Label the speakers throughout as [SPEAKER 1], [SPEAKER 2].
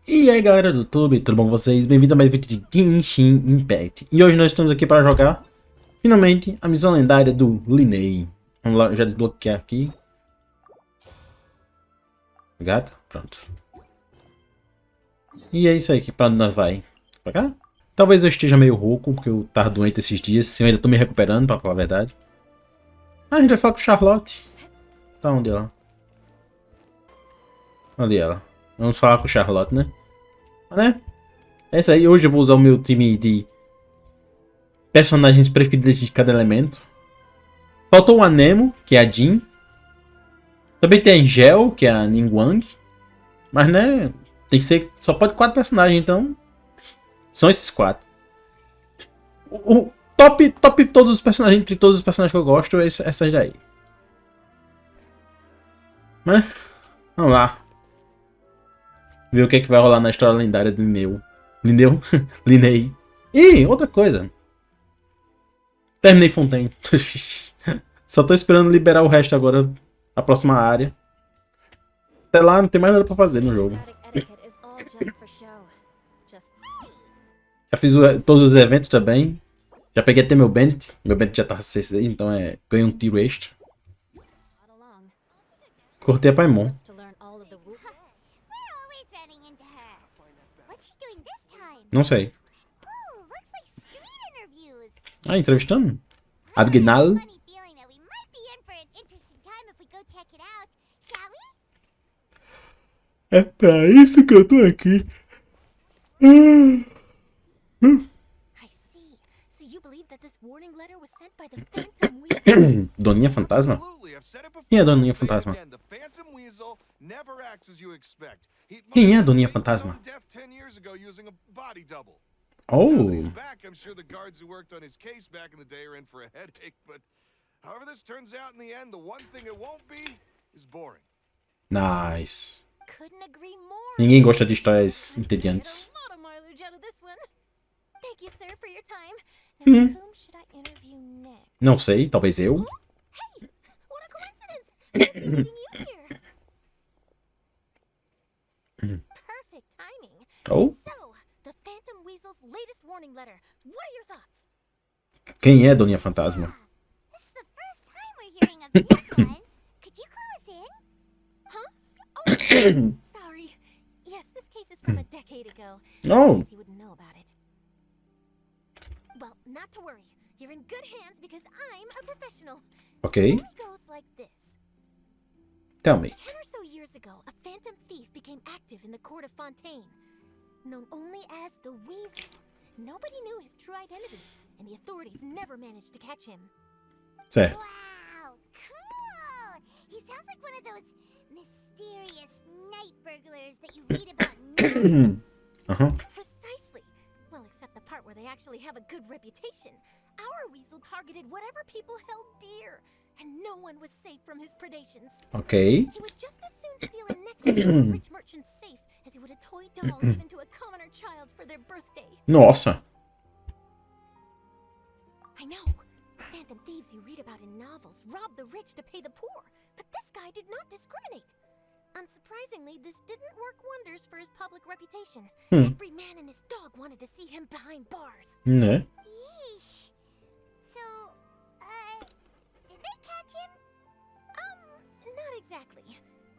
[SPEAKER 1] E aí galera do YouTube, tudo bom com vocês? Bem-vindo a mais um vídeo de Genshin Impact. E hoje nós estamos aqui para jogar, finalmente, a missão lendária do Liney. Vamos lá, já desbloquear aqui. Gata, pronto. E é isso aí, que pra onde nós vai? Pra cá? Talvez eu esteja meio rouco, porque eu tava doente esses dias. Eu ainda tô me recuperando, pra falar a verdade. Ah, a gente vai falar com Charlotte. Tá onde ela? Ali ela. Vamos falar com Charlotte, né? É isso aí. Hoje eu vou usar o meu time de personagens preferidos de cada elemento. Faltou o Anemo, que é a Jin. Também tem a Angel, que é a Ningguang. Mas né, tem que ser. Só pode 4 personagens, então. São esses 4. O top todos os personagens, entre todos os personagens que eu gosto, é essas daí. Mas, vamos lá. Ver o que é que vai rolar na história lendária do Lineu. Liney. E outra coisa. Terminei Fontaine. Só tô esperando liberar o resto agora. A próxima área. Até lá não tem mais nada pra fazer no jogo. Já fiz todos os eventos também. Já peguei até meu Bandit. Meu Bandit já tá 6, então ganhei um tiro extra. Cortei a Paimon. Não sei. Ah, entrevistando? Abigail? É pra isso que eu tô aqui. Doninha Fantasma? Quem é a Doninha Fantasma? Quem é a Doninha Fantasma? Oh! Nice. Ninguém gosta de histórias entediantes. Não sei, talvez eu. Oh? Quem é Doninha Fantasma? Oh. Okay. Tell me.
[SPEAKER 2] 10 or so years ago, a phantom thief became active in the court of Fontaine, known only as the Weasel. Nobody knew his true identity, and the authorities never managed to catch him.
[SPEAKER 1] Certo.
[SPEAKER 3] Wow, cool! He sounds like one of those mysterious night burglars that you read about in novels.
[SPEAKER 2] Precisely. Well, except the part where they actually have a good reputation. Our Weasel targeted whatever people held dear, and no one was safe from his predations.
[SPEAKER 1] Okay.
[SPEAKER 2] He would just as soon steal a necklace from a rich merchant's safe as he would a toy doll given to a commoner child for their birthday.
[SPEAKER 1] Nossa.
[SPEAKER 2] I know. Phantom thieves you read about in novels rob the rich to pay the poor, but this guy did not discriminate. Unsurprisingly, this didn't work wonders for his public reputation. Every man and his dog wanted to see him behind bars.
[SPEAKER 1] Né?
[SPEAKER 3] Yeesh. So, did they catch him?
[SPEAKER 2] Not exactly.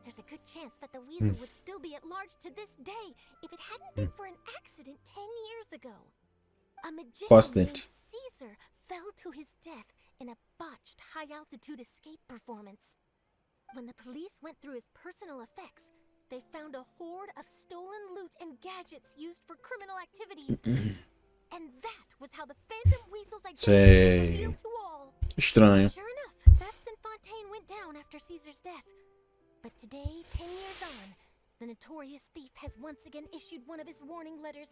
[SPEAKER 2] There's a good chance that the Weasel would still be at large to this day if it hadn't been for an accident 10 years ago. A magician named Caesar fell to his death in a botched high-altitude escape performance. When the police went through his personal effects, they found a hoard of stolen loot and gadgets used for criminal activities. And that was how the Phantom Weasel's identity was revealed to all.
[SPEAKER 1] Estranho.
[SPEAKER 2] Sure enough, thefts in Fontaine went down after Caesar's death. But today, 10 years on, the notorious thief has once again issued one of his warning letters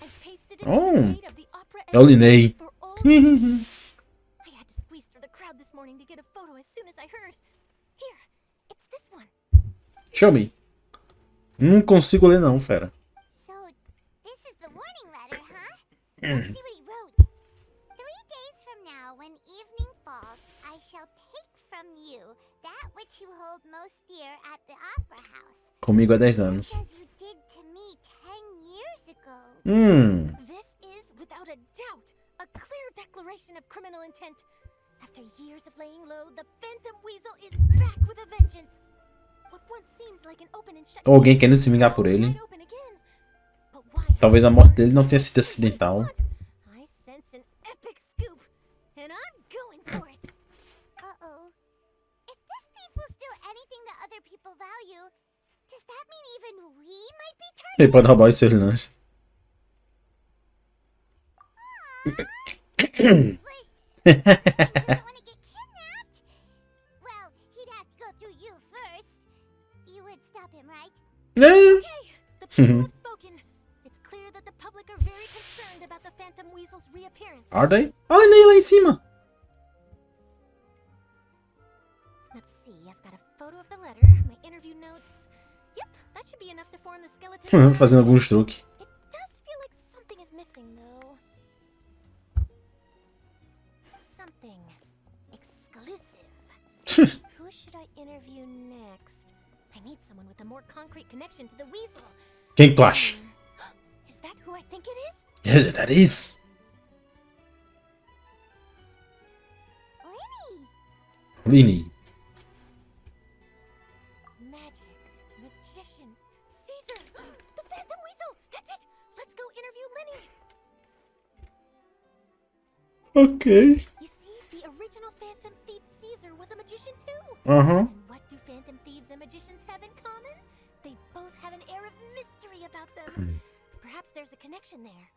[SPEAKER 2] and pasted it on the gate of the opera
[SPEAKER 1] Liney.
[SPEAKER 2] for all to see. I had to squeeze through the crowd this morning to get a photo as soon as I heard. Here, it's this one.
[SPEAKER 1] Show me. Não consigo ler não, fera.
[SPEAKER 3] So, this is the warning letter, huh? Let's see what he wrote. 3 days from now, when evening falls, I shall take from you that which you hold most dear at the opera house.
[SPEAKER 1] Comigo há 10 anos.
[SPEAKER 3] Just as you did to me
[SPEAKER 2] This is, without a doubt, a clear declaration of criminal intent. After years of laying low, the Phantom Weasel is back with a vengeance. What once seemed like an open and shut
[SPEAKER 1] Alguém querendo se vingar por ele. Talvez a morte dele não tenha sido acidental.
[SPEAKER 2] I sense an epic scoop, and I'm going for it.
[SPEAKER 3] Uh-oh. If this thief will steal anything that other people value, does that mean even we might be
[SPEAKER 1] Ele pode roubar os seus lanches.
[SPEAKER 3] Wait, he doesn't want to get kidnapped? Well, he'd have to go through you first. You would stop him, right?
[SPEAKER 2] Okay, the people have spoken. It's clear that the public are very concerned about the Phantom Weasel's reappearance.
[SPEAKER 1] Are they? Olha ele lá em cima.
[SPEAKER 2] Let's see, I've got a photo of the letter, my interview notes. Yep, that should be enough to form the skeleton.
[SPEAKER 1] Fazendo alguns truques.
[SPEAKER 2] It does feel like something is missing, though. Something exclusive. Who should I interview next? I need someone with a more concrete connection to the weasel.
[SPEAKER 1] Quem tu acha?
[SPEAKER 2] Is that who I think it is?
[SPEAKER 1] Yes, that is. Liney.
[SPEAKER 2] Magic, magician, Caesar, the Phantom Weasel. That's it. Let's go interview Liney.
[SPEAKER 1] Ok.
[SPEAKER 2] You see, the original Phantom Thief Caesar was a magician too.
[SPEAKER 1] Aham.
[SPEAKER 2] And what do Phantom Thieves and magicians have in common? They both have an air of mystery about them. Perhaps there's a connection there.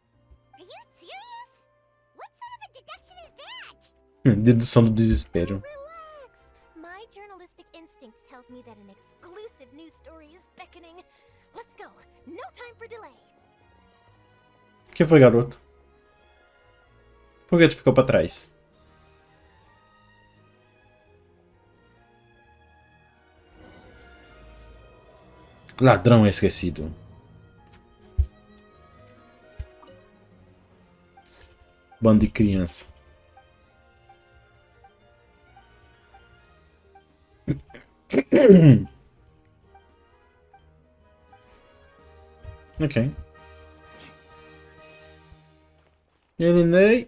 [SPEAKER 3] Are you serious? What sort of a deduction is that?
[SPEAKER 1] Dedução do desespero.
[SPEAKER 2] Relax. My journalistic instinct tells me that an exclusive news story is beckoning. Let's go. No time for delay.
[SPEAKER 1] Que foi, garoto? Por que tu ficou pra trás? Ladrão esquecido. Bando de criança. Ok. Liney.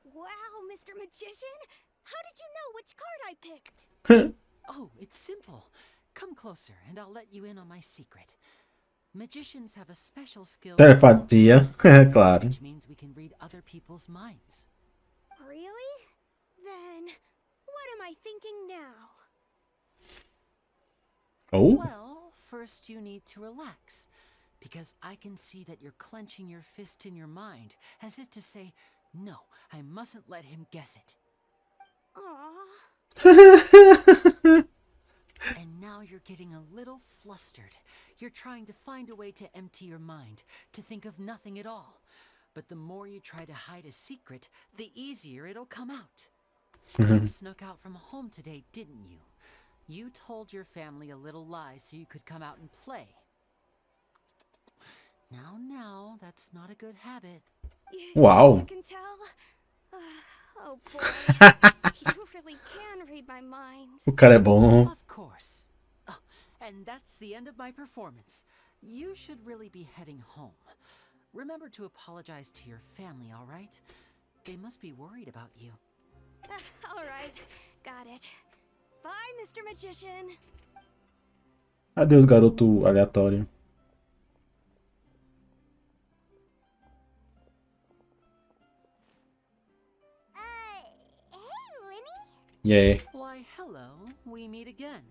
[SPEAKER 4] Wow, Mr. Magician! How did you know which card I picked?
[SPEAKER 5] Oh, it's simple. Come closer and I'll let you in on my secret. Magicians have a special skill
[SPEAKER 1] Telepatia, claro.
[SPEAKER 5] which means we can read other people's minds.
[SPEAKER 4] Really? Then, what am I thinking now?
[SPEAKER 1] Oh,
[SPEAKER 5] Well, first you need to relax, because I can see that you're clenching your fist in your mind, as if to say, no, I mustn't let him guess it.
[SPEAKER 4] Aww.
[SPEAKER 5] And now you're getting a little flustered. You're trying to find a way to empty your mind, to think of nothing at all. But the more you try to hide a secret, the easier it'll come out. You snuck out from home today, didn't you? You told your family a little lie so you could come out and play. Now, that's not a good habit.
[SPEAKER 1] Wow.
[SPEAKER 4] You can tell? Oh boy. You really can read my mind.
[SPEAKER 1] o cara é bom.
[SPEAKER 5] Of course. Oh, and that's the end of my performance. You should really be heading home. Remember to apologize to your family, all right? They must be worried about you.
[SPEAKER 4] All right. Got it. Bye, Mr. Magician.
[SPEAKER 1] Adeus, garoto aleatório.
[SPEAKER 3] Hey, Liney?
[SPEAKER 1] Yeah.
[SPEAKER 5] Why, hello. We meet again.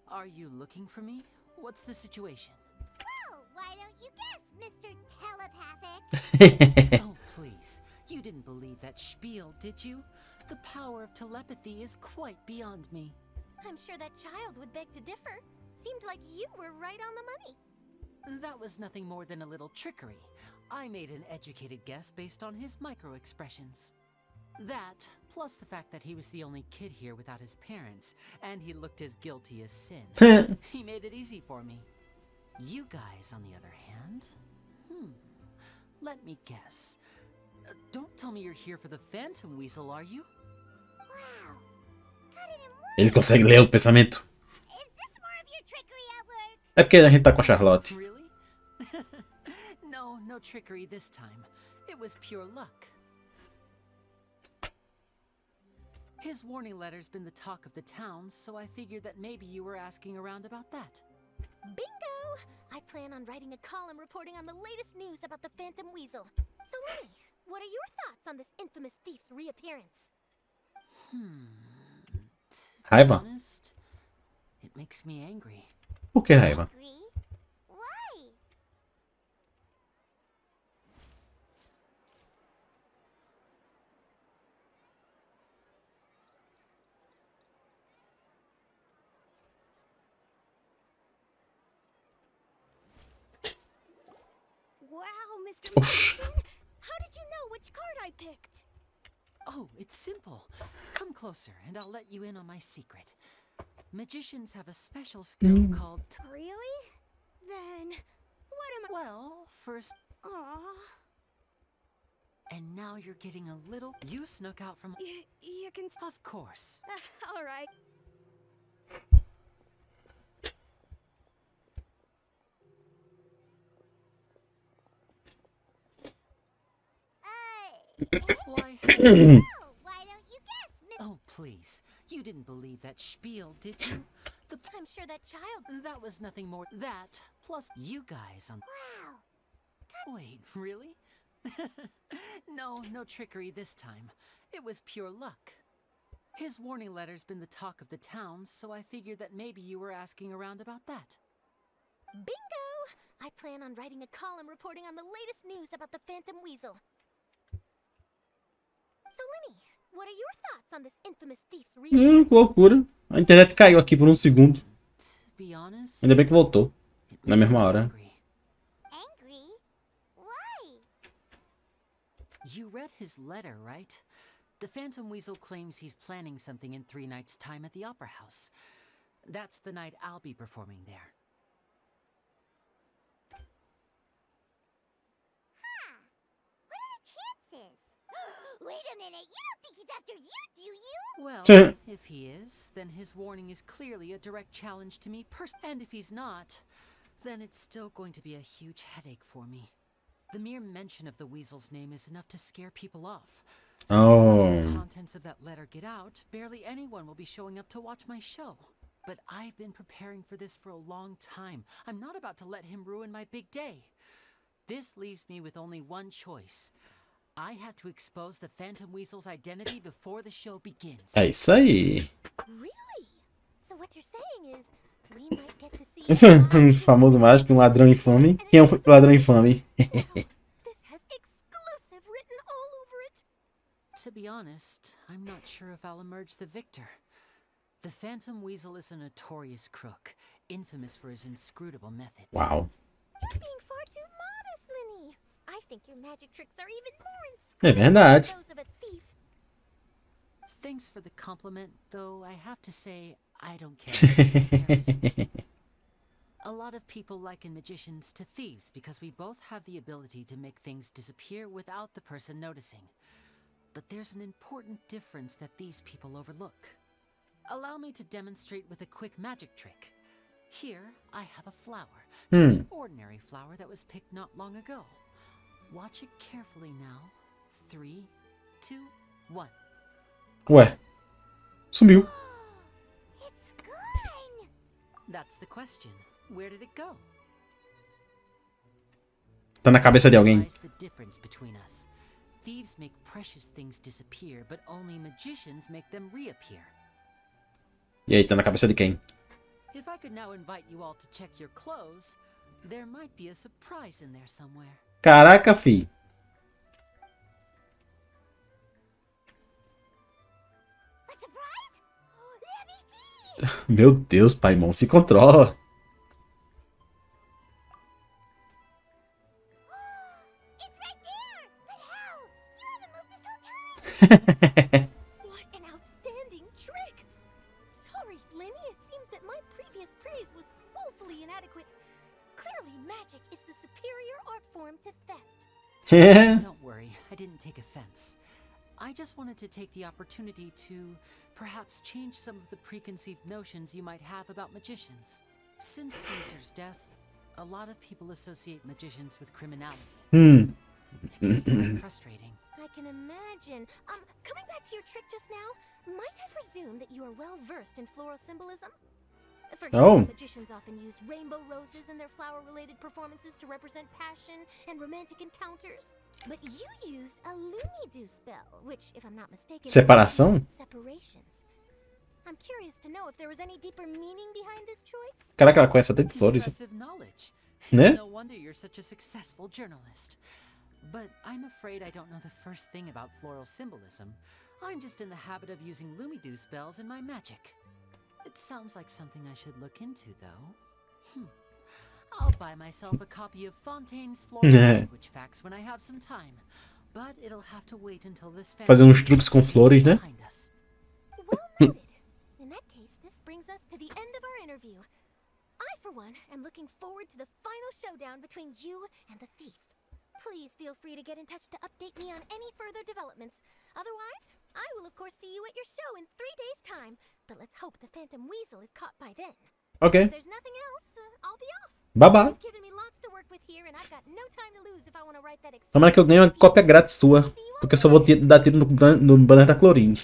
[SPEAKER 5] Are you looking for me? What's the situation?
[SPEAKER 3] Well, why don't you guess, Mr. Telepathic?
[SPEAKER 5] Oh, please. You didn't believe that spiel, did you? The power of telepathy is quite beyond me.
[SPEAKER 2] I'm sure that child would beg to differ. Seemed like you were right on the money.
[SPEAKER 5] That was nothing more than a little trickery. I made an educated guess based on his micro-expressions. That, plus the fact that he was the only kid here without his parents, and he looked as guilty as sin. He made it easy for me. You guys, on the other hand... Let me guess. Don't tell me you're here for the Phantom Weasel, are you?
[SPEAKER 3] Wow. Got it in one.
[SPEAKER 1] Ele consegue ler o pensamento.
[SPEAKER 3] Is this more of your trickery at work?
[SPEAKER 1] É porque a gente tá com a Charlotte.
[SPEAKER 5] Really? No no trickery this time. It was pure luck. His warning letter's been the talk of the town, so I figured that maybe you were asking around about that.
[SPEAKER 2] Bingo! I plan on writing a column reporting on the latest news about the Phantom Weasel. So, Liney, what are your thoughts on this infamous thief's reappearance?
[SPEAKER 5] To be
[SPEAKER 1] Raiva.
[SPEAKER 5] honest, it makes me angry.
[SPEAKER 1] Por que raiva?
[SPEAKER 3] Agree? Why?
[SPEAKER 4] Wow, Mr.
[SPEAKER 1] Osh.
[SPEAKER 4] Magician! How did you know which card I picked?
[SPEAKER 5] Oh, it's simple. Come closer, and I'll let you in on my secret. Magicians have a special skill called...
[SPEAKER 4] Really? Then, what am I?
[SPEAKER 5] Well, first...
[SPEAKER 4] Aw,
[SPEAKER 5] And now you're getting a little... You snuck out from...
[SPEAKER 4] you can.
[SPEAKER 5] Of course.
[SPEAKER 4] All right.
[SPEAKER 5] Why...
[SPEAKER 3] Oh, why don't you guess, Miss?
[SPEAKER 5] Oh, please. You didn't believe that spiel, did you?
[SPEAKER 2] I'm sure that child...
[SPEAKER 5] That was nothing more... That, plus you guys on...
[SPEAKER 3] Wow.
[SPEAKER 5] Wait, really? No trickery this time. It was pure luck. His warning letter's been the talk of the town, so I figured that maybe you were asking around about that.
[SPEAKER 2] Bingo! I plan on writing a column reporting on the latest news about the Phantom Weasel. So, Liney, what are your thoughts on this infamous thief's
[SPEAKER 1] Que
[SPEAKER 2] reappearance?
[SPEAKER 1] loucura. A internet caiu aqui por um segundo.
[SPEAKER 5] To be honest,
[SPEAKER 1] Ainda bem que voltou.
[SPEAKER 5] it
[SPEAKER 1] Na
[SPEAKER 5] makes
[SPEAKER 1] mesma
[SPEAKER 5] me
[SPEAKER 1] hora.
[SPEAKER 5] angry.
[SPEAKER 3] Angry? Why?
[SPEAKER 5] You read his letter, right? The Phantom Weasel claims he's planning something in 3 nights' time at the Opera House. That's the night I'll be performing there.
[SPEAKER 3] What are the chances? Wait a minute, you don't think he's after you, do you?
[SPEAKER 5] Well, if he is, then his warning is clearly a direct challenge to me And if he's not, then it's still going to be a huge headache for me. The mere mention of the Weasel's name is enough to scare people off. So once the
[SPEAKER 1] Oh.
[SPEAKER 5] contents of that letter get out, barely anyone will be showing up to watch my show. But I've been preparing for this for a long time. I'm not about to let him ruin my big day. This leaves me with only one choice. I have to expose the Phantom Weasel's identity before the show begins.
[SPEAKER 1] É isso aí.
[SPEAKER 2] Really? So what you're saying is, we might get to see...
[SPEAKER 1] Esse é um famoso mágico, um ladrão infame. Quem é o ladrão infame?
[SPEAKER 2] This has exclusive written all over it.
[SPEAKER 5] To be honest, I'm not sure if I'll emerge the victor. The Phantom Weasel is a notorious crook, infamous for his inscrutable methods.
[SPEAKER 1] Uau.
[SPEAKER 2] You're being far too modest, Liney. I think your magic tricks are even more
[SPEAKER 1] É
[SPEAKER 2] inscrutable
[SPEAKER 1] verdade.
[SPEAKER 2] than those of a thief.
[SPEAKER 5] Thanks for the compliment, though I have to say, I don't care. about the comparison. A lot of people liken magicians to thieves because we both have the ability to make things disappear without the person noticing. But there's an important difference that these people overlook. Allow me to demonstrate with a quick magic trick. Here, I have a flower. Just an ordinary flower that was picked not long ago. Watch it carefully now. 3, 2, 1.
[SPEAKER 1] Ué. Sumiu.
[SPEAKER 3] It's gone!
[SPEAKER 5] That's the question. Where did it go?
[SPEAKER 1] Tá na cabeça de alguém.
[SPEAKER 5] Lies the difference between us. Thieves make precious things disappear, but only magicians make them reappear.
[SPEAKER 1] E aí, tá na cabeça de quem?
[SPEAKER 5] If I could now invite you all to check your clothes, there might be a surprise in there somewhere.
[SPEAKER 1] Caraca, fi.
[SPEAKER 3] A surprise? Let me see!
[SPEAKER 1] Meu Deus, Paimon, se controla.
[SPEAKER 3] It's right there! But how? You haven't moved this whole time!
[SPEAKER 2] What an outstanding trick! Sorry, Liney, it seems that my previous praise was woefully inadequate. Clearly, magic is the superior art form to theft.
[SPEAKER 5] Don't worry, I didn't take offense. I just wanted to take the opportunity to perhaps change some of the preconceived notions you might have about magicians. Since Caesar's death, A lot of people associate magicians with criminality.
[SPEAKER 1] Hmm.
[SPEAKER 5] It can be quite frustrating.
[SPEAKER 2] I can imagine. Coming back to your trick just now, might I presume that you are well versed in floral symbolism? For example, magicians often use rainbow roses in their flower-related performances to represent passion and romantic encounters. But you used a Looney-Doo spell, which, if I'm not mistaken,
[SPEAKER 1] Separação?
[SPEAKER 2] separations. I'm curious to know if there was any deeper meaning behind this choice.
[SPEAKER 1] Caraca, ela conhece até de flores.
[SPEAKER 5] Impressive knowledge.
[SPEAKER 1] Né?
[SPEAKER 5] No wonder you're such a successful journalist. But I'm afraid I don't know the first thing about floral symbolism. I'm just in the habit of using Looney-Doo spells in my magic. It sounds like something I should look into, though. I'll buy myself a copy of Fontaine's Floral Language Facts when I have some time. But it'll have to wait until this
[SPEAKER 1] Fazer uns truques com flores, né?
[SPEAKER 2] Well noted. In that case, this brings us to the end of our interview. I, for one, am looking forward to the final showdown between you and the thief. Please feel free to get in touch to update me on any further developments. Otherwise, I will of course see you at your show in 3 days' time. But let's hope the Phantom Weasel is caught by then.
[SPEAKER 1] Ok.
[SPEAKER 2] If there's nothing else, I'll be off.
[SPEAKER 1] Bye bye.
[SPEAKER 2] You've given me lots to work with here, and I've got no time to lose if I want to write that.
[SPEAKER 1] Tomara que eu ganhe uma cópia grátis sua. Porque eu só vou dar tiro no banner da Clorinde.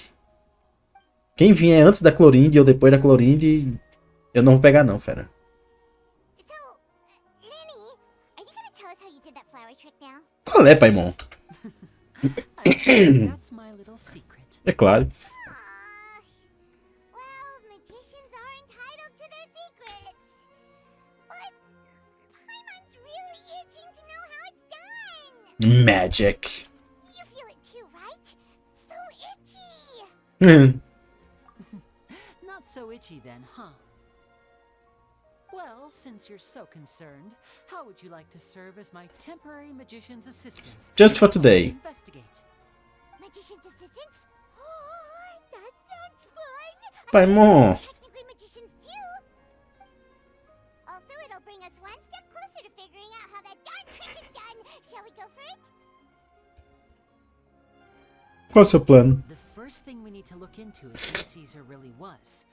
[SPEAKER 1] Quem vier antes da Clorinde ou depois da Clorinde, eu não vou pegar não, fera.
[SPEAKER 3] So, Liney, are you gonna tell us how you did that flower trick now?
[SPEAKER 1] Qual é, Paimon?
[SPEAKER 5] That's my little secret.
[SPEAKER 1] É claro.
[SPEAKER 3] Well, magicians are entitled to their secrets. But Paimon's really itching to know how it's done.
[SPEAKER 1] Magic.
[SPEAKER 3] You feel it too, right? So itchy.
[SPEAKER 5] Not so itchy then, huh? Well, since you're so concerned, how would you like to serve as my temporary magician's assistant?
[SPEAKER 1] Just for today.
[SPEAKER 5] Investigate.
[SPEAKER 3] Magician's assistants? Oh, that sounds fun.
[SPEAKER 1] Paimon.
[SPEAKER 3] Technically magicians too. Also, it'll bring us one step closer to figuring out how that darn trick is done. Shall we go for it?
[SPEAKER 1] Qual é o seu plano?
[SPEAKER 5] The first thing we need to look into is who Caesar really was.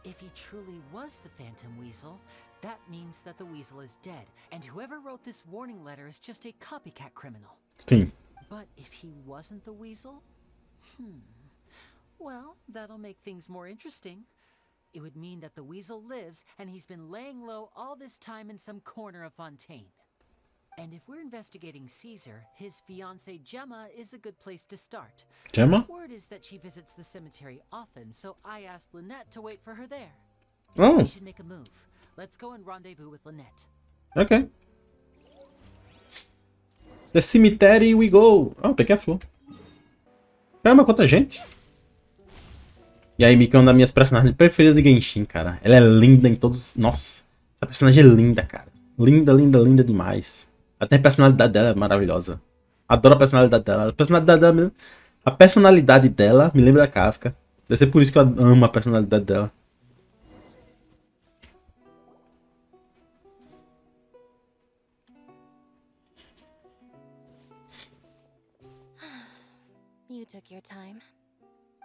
[SPEAKER 5] If he truly was the Phantom Weasel, that means that the weasel is dead, and whoever wrote this warning letter is just a copycat criminal.
[SPEAKER 1] Sim.
[SPEAKER 5] But if he wasn't the weasel? Well, that'll make things more interesting. It would mean that the weasel lives, and he's been laying low all this time in some corner of Fontaine. And if we're investigating Caesar, his fiancée Gemma is a good place to start.
[SPEAKER 1] Gemma?
[SPEAKER 5] Word is that she visits the cemetery often, so I asked Lynette to wait for her there.
[SPEAKER 1] Oh,
[SPEAKER 5] We should make a move. Let's go and rendezvous with Lynette.
[SPEAKER 1] ok. The cemetery we go. Oh, peguei a flor. Caramba, quanta gente. E aí, Mika é uma das minhas personagens preferidas de Genshin, cara. Ela é linda em todos... Nossa, essa personagem é linda, cara. Linda, linda, linda demais. Até a personalidade dela é maravilhosa. Adoro a personalidade dela. A personalidade dela me lembra da Kafka. Deve ser por isso que eu amo a personalidade dela.
[SPEAKER 2] You took your time.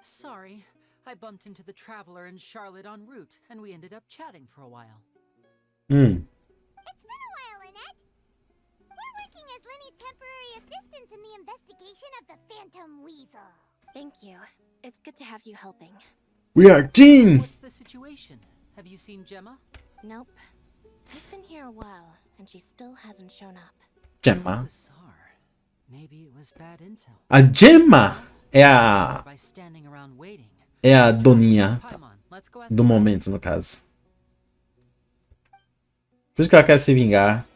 [SPEAKER 5] Sorry, I bumped into the Traveler and Charlotte en route, and we ended up chatting for a while.
[SPEAKER 3] It's been a while, Lynette. We're working as Liney's temporary assistants in the investigation of the Phantom Weasel.
[SPEAKER 2] Thank you. It's good to have you helping.
[SPEAKER 1] We are team!
[SPEAKER 5] What's the situation? Have you seen Gemma?
[SPEAKER 2] Nope. I've been here a while, and she still hasn't shown up.
[SPEAKER 1] Gemma.
[SPEAKER 5] Bizarre. Maybe it was bad intel.
[SPEAKER 1] A Gemma é a...
[SPEAKER 5] By standing around waiting.
[SPEAKER 1] É a doninha
[SPEAKER 5] Paimon, let's go ask
[SPEAKER 1] do
[SPEAKER 5] her.
[SPEAKER 1] momento, no caso. Por isso que ela quer se vingar.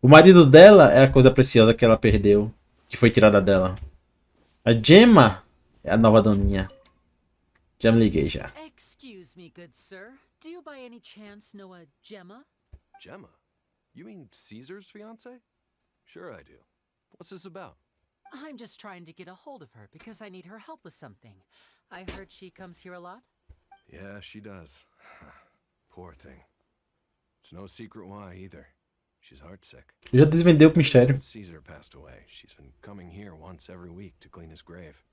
[SPEAKER 1] O marido dela é a coisa preciosa que ela perdeu, que foi tirada dela. A Gemma é a nova doninha. Já me liguei já.
[SPEAKER 5] Excuse me, good sir. Do you by any chance know a Gemma?
[SPEAKER 6] Gemma? You mean Caesar's fiance? Sure I do. What's this about?
[SPEAKER 5] I'm just trying to get a hold of her because I need her help with something. I heard she comes here a lot.
[SPEAKER 6] Yeah, she does. Poor thing. It's no secret why either. She's heartsick.
[SPEAKER 1] Já desvendeu o mistério.
[SPEAKER 6] Since Caesar passed away, she's been coming here once every week to clean his grave.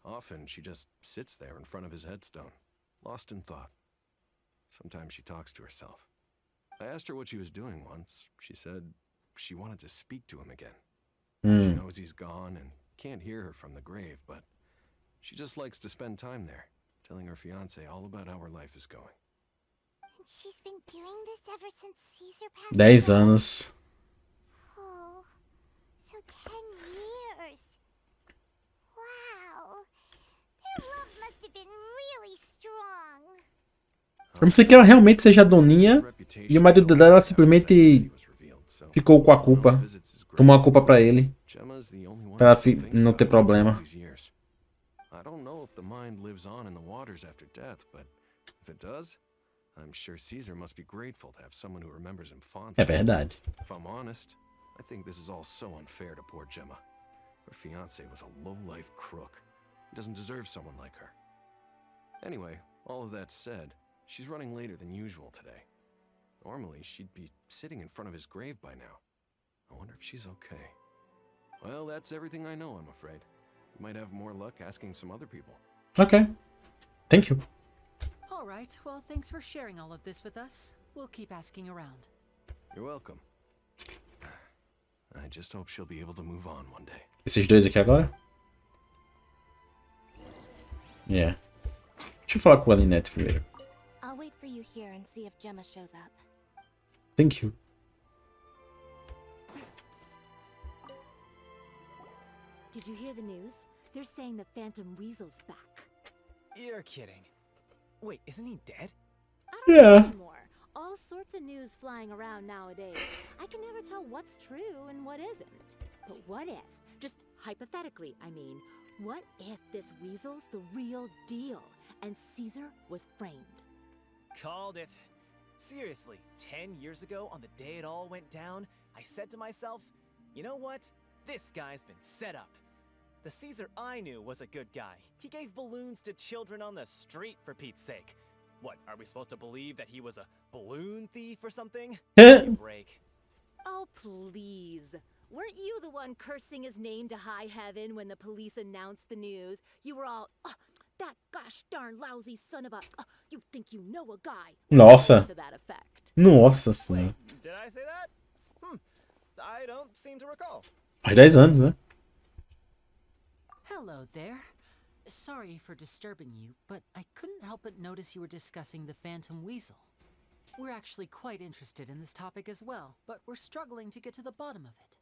[SPEAKER 6] Often she just sits there in front of his headstone, lost in thought. Sometimes she talks to herself. I asked her what she was doing once. She said she wanted to speak to him again. She
[SPEAKER 1] Hmm.
[SPEAKER 6] knows he's gone and can't hear her from the grave, but she just likes to spend time there, telling her fiancé all about how her life is going.
[SPEAKER 3] And she's been doing this ever since Caesar passed
[SPEAKER 1] 10
[SPEAKER 3] away?
[SPEAKER 1] anos.
[SPEAKER 3] Oh, so 10 years. Wow. Their love must have been really strong.
[SPEAKER 1] Eu não sei que ela realmente seja a doninha e o marido dela simplesmente ficou com a culpa. Tomou a culpa pra ele. Pra ela não ter problema.
[SPEAKER 6] I don't know if the mind lives on in the waters after death, but if it does, I'm sure Caesar must be grateful to have someone who remembers him fondly.
[SPEAKER 1] É verdade.
[SPEAKER 6] If I'm honest, I think this is all so unfair to poor Gemma. Her fiancé was a low-life crook. He doesn't deserve someone like her. Anyway, all of that said, she's running later than usual today. Normally, she'd be sitting in front of his grave by now. I wonder if she's okay. Well, that's everything I know, I'm afraid. You might have more luck asking some other people.
[SPEAKER 1] Ok. Thank you.
[SPEAKER 5] All right, well, thanks for sharing all of this with us. We'll keep asking around.
[SPEAKER 6] You're welcome. I just hope she'll be able to move on one day.
[SPEAKER 1] Esses dois aqui agora? Yeah. Deixa eu falar com a Linette primeiro.
[SPEAKER 2] I'll wait for you here and see if Gemma shows up.
[SPEAKER 1] Thank you.
[SPEAKER 7] Did you hear the news? They're saying the Phantom Weasel's back.
[SPEAKER 8] You're kidding. Wait, isn't he dead?
[SPEAKER 7] I don't know
[SPEAKER 1] Yeah.
[SPEAKER 7] anymore. All sorts of news flying around nowadays. I can never tell what's true and what isn't. But what if, just hypothetically, I mean, what if this weasel's the real deal and Caesar was framed?
[SPEAKER 8] Called it. Seriously, 10 years ago, on the day it all went down, I said to myself, you know what? This guy's been set up. The Caesar I knew was a good guy. He gave balloons to children on the street, for Pete's sake. What, are we supposed to believe that he was a balloon thief or something? Give me a break.
[SPEAKER 7] Oh, please. Weren't you the one cursing his name to high heaven when the police announced the news? You were all, "Oh, that gosh darn lousy son of a, you think you know a guy."
[SPEAKER 1] Nossa.
[SPEAKER 7] To that effect.
[SPEAKER 1] Nossa senhora.
[SPEAKER 8] Did I say that? I don't seem to recall.
[SPEAKER 1] Faz 10 anos, né?
[SPEAKER 5] Hello there. Sorry for disturbing you, but I couldn't help but notice you were discussing the Phantom Weasel. We're actually quite interested in this topic as well, but we're struggling to get to the bottom of it.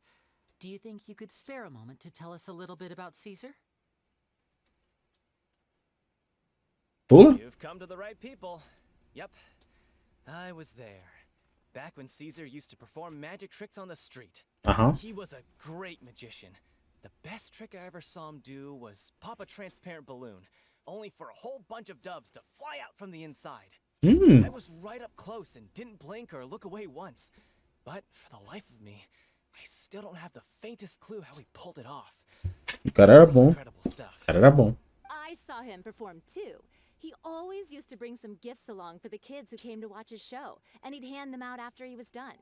[SPEAKER 5] Do you think you could spare a moment to tell us a little bit about Caesar?
[SPEAKER 1] Pula?
[SPEAKER 8] You've come to the right people. Yep, I was there. Back when Caesar used to perform magic tricks on the street.
[SPEAKER 1] Aham.
[SPEAKER 8] He was a great magician. The best trick I ever saw him do was pop a transparent balloon, only for a whole bunch of doves to fly out from the inside. I was right up close and didn't blink or look away once. But for the life of me, I still don't have the faintest clue how he pulled it off.
[SPEAKER 1] O cara era bom.
[SPEAKER 8] Incredible stuff.
[SPEAKER 1] O cara era bom.
[SPEAKER 7] I saw him perform too. He always used to bring some gifts along for the kids who came to watch his show, and he'd hand them out after he was done.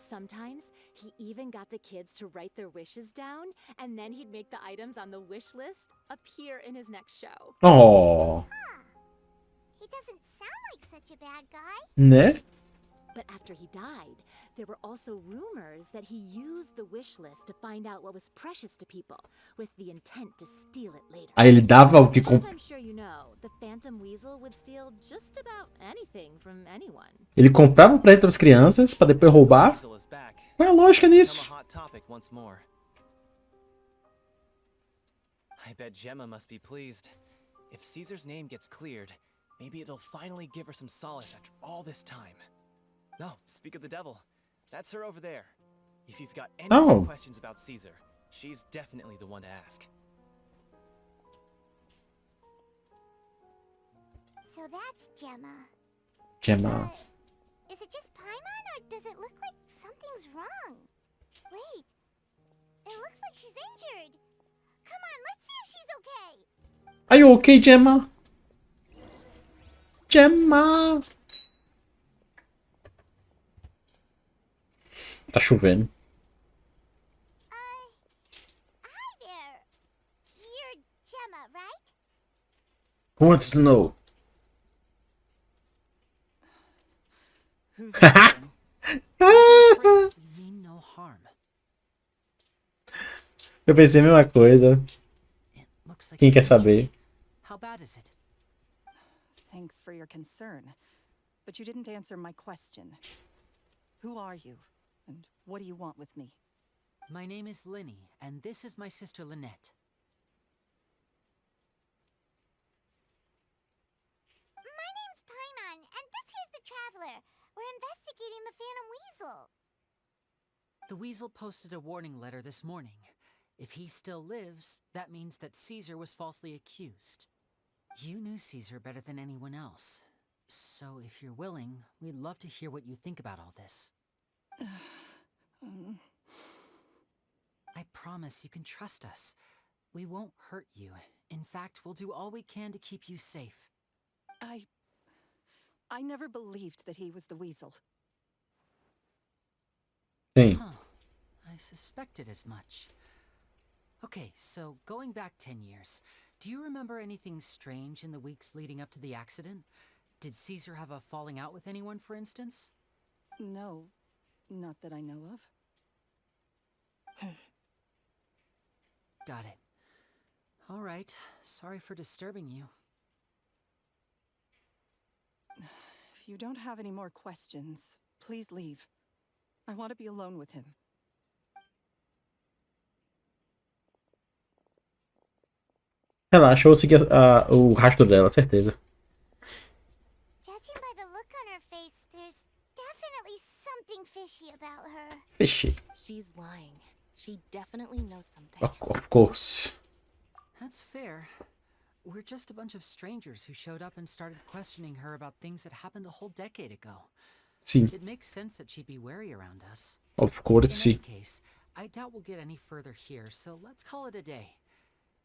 [SPEAKER 7] Sometimes he even got the kids to write their wishes down, and then he'd make the items on the wish list appear in his next show.
[SPEAKER 1] Oh.
[SPEAKER 3] He doesn't sound like such a bad guy.
[SPEAKER 1] Né?
[SPEAKER 7] But after he died, there were also rumors that he used the wish list to find out what was precious to people, with the intent to steal it later.
[SPEAKER 1] Aí ele dava o que
[SPEAKER 7] As I'm sure you know, the Phantom Weasel would steal just about anything from anyone.
[SPEAKER 1] Ele comprava pra as crianças pra depois roubar.
[SPEAKER 8] Weasel is back.
[SPEAKER 1] Qual é a lógica
[SPEAKER 8] Become
[SPEAKER 1] nisso?
[SPEAKER 8] a hot topic once more. I bet Gemma must be pleased. If Caesar's name gets cleared, maybe it'll finally give her some solace after all this time. No, speak of the devil. That's her over there. If you've got any
[SPEAKER 1] Oh.
[SPEAKER 8] more questions about Caesar, she's definitely the one to ask.
[SPEAKER 3] So that's Gemma.
[SPEAKER 1] Gemma.
[SPEAKER 3] Is it just Paimon, or does it look like something's wrong? Wait, it looks like she's injured. Come on, let's see if she's okay.
[SPEAKER 1] Are you okay, Gemma? Gemma. Tá chovendo.
[SPEAKER 3] Hi there. You're Gemma, right?
[SPEAKER 1] Who wants to know?
[SPEAKER 8] Who's
[SPEAKER 5] anything. We mean no harm.
[SPEAKER 1] Eu pensei a mesma coisa.
[SPEAKER 5] It looks like
[SPEAKER 1] Quem quer
[SPEAKER 5] you're
[SPEAKER 1] saber?
[SPEAKER 5] injured. How bad is it?
[SPEAKER 9] Thanks for your concern, but you didn't answer my question. Who are you, and what do you want with me?
[SPEAKER 5] My name is Liney, and this is my sister Lynette.
[SPEAKER 3] My name's Paimon, and this here's the Traveler. We're investigating the Phantom Weasel.
[SPEAKER 5] The Weasel posted a warning letter this morning. If he still lives, that means that Caesar was falsely accused. You knew Caesar better than anyone else. So if you're willing, we'd love to hear what you think about all this. I promise you can trust us. We won't hurt you. In fact, we'll do all we can to keep you safe.
[SPEAKER 9] I never believed that he was the Weasel.
[SPEAKER 1] Sim.
[SPEAKER 5] Huh. I suspected as much. Okay, so going back 10 years, do you remember anything strange in the weeks leading up to the accident? Did Caesar have a falling out with anyone, for instance?
[SPEAKER 9] No, not that I know of.
[SPEAKER 5] Got it. All right. Sorry for disturbing you.
[SPEAKER 9] If you don't have any more questions, please leave. I want to be alone with him.
[SPEAKER 1] Relaxa, eu vou seguir o rastro dela, certeza.
[SPEAKER 3] Judging by the look on her face, there's definitely something fishy about her.
[SPEAKER 1] Vixe.
[SPEAKER 2] She's lying. She definitely knows something.
[SPEAKER 1] Of course.
[SPEAKER 5] That's fair. We're just a bunch of strangers who showed up and started questioning her about things that happened a whole decade ago.
[SPEAKER 1] Sim,
[SPEAKER 5] It makes sense that she'd be wary around us.
[SPEAKER 1] of course,
[SPEAKER 5] In any
[SPEAKER 1] sim.
[SPEAKER 5] case, I doubt we'll get any further here, so let's call it a day.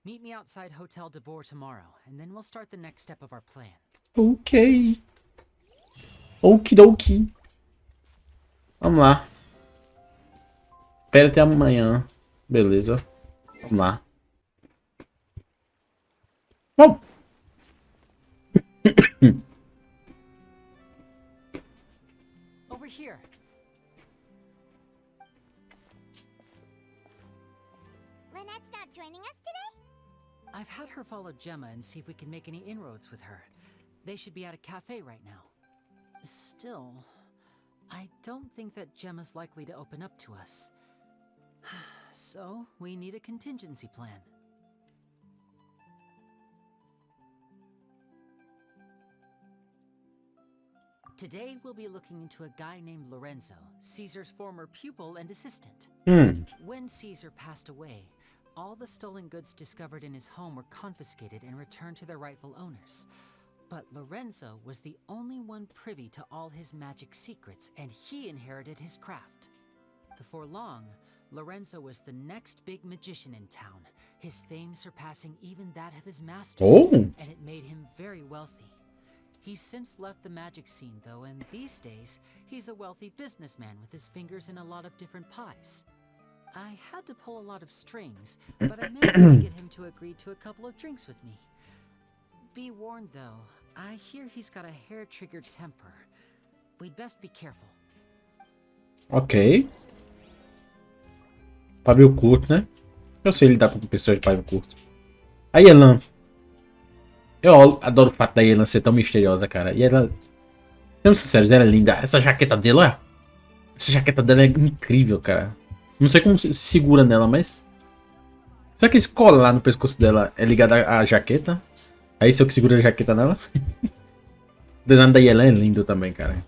[SPEAKER 5] Meet me outside Hotel de Boer tomorrow, and then we'll start the next step of our plan.
[SPEAKER 1] Ok. Okidoki. Vamos lá. Espera até amanhã. Beleza. Vamos lá. Bom.
[SPEAKER 5] Over here.
[SPEAKER 3] Lynette's not joining us today?
[SPEAKER 5] I've had her follow Gemma and see if we can make any inroads with her. They should be at a cafe right now. Still, I don't think that Gemma's likely to open up to us. So, we need a contingency plan. Today, we'll be looking into a guy named Lorenzo, Caesar's former pupil and assistant. When Caesar passed away, all the stolen goods discovered in his home were confiscated and returned to their rightful owners. But Lorenzo was the only one privy to all his magic secrets, and he inherited his craft. Before long, Lorenzo was the next big magician in town, his fame surpassing even that of his master,
[SPEAKER 1] Oh.
[SPEAKER 5] and it made him very wealthy. He's since left the magic scene, though, and these days, he's a wealthy businessman with his fingers in a lot of different pies. I had to pull a lot of strings, but I managed to get him to agree to a couple of drinks with me. Be warned, though, I hear he's got a hair-triggered temper. We'd best be careful.
[SPEAKER 1] Ok. Pavio curto, né? Eu sei lidar com pessoas de pavio curto. A Yelan. Eu adoro o fato da Yelan ser tão misteriosa, cara. E ela... Sejamos sinceros, ela é linda. Essa jaqueta dela, olha. Essa jaqueta dela é incrível, cara. Não sei como se segura nela, mas... Será que esse colar no pescoço dela é ligado à jaqueta? É isso que segura a jaqueta nela? O design da Yelan é lindo também, cara.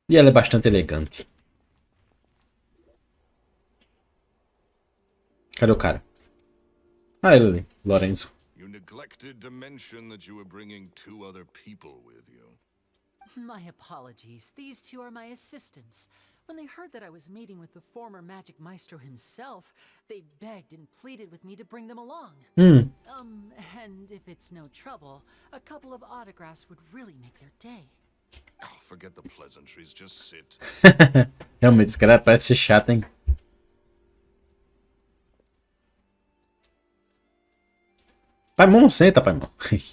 [SPEAKER 1] E ela é bastante elegante. Cadê o cara? Ah, ele ali. Lorenzo.
[SPEAKER 10] You neglected to mention that you were bringing 2 other people with you.
[SPEAKER 5] My apologies. These 2 are my assistants. When they heard that I was meeting with the former magic maestro himself, they begged and pleaded with me to bring them along. And if it's no trouble, a couple of autographs would really make their day.
[SPEAKER 10] Oh, forget the pleasantries, just sit.
[SPEAKER 1] Realmente, esse cara parece ser chato, hein? Paimon, senta, Paimon.
[SPEAKER 3] Get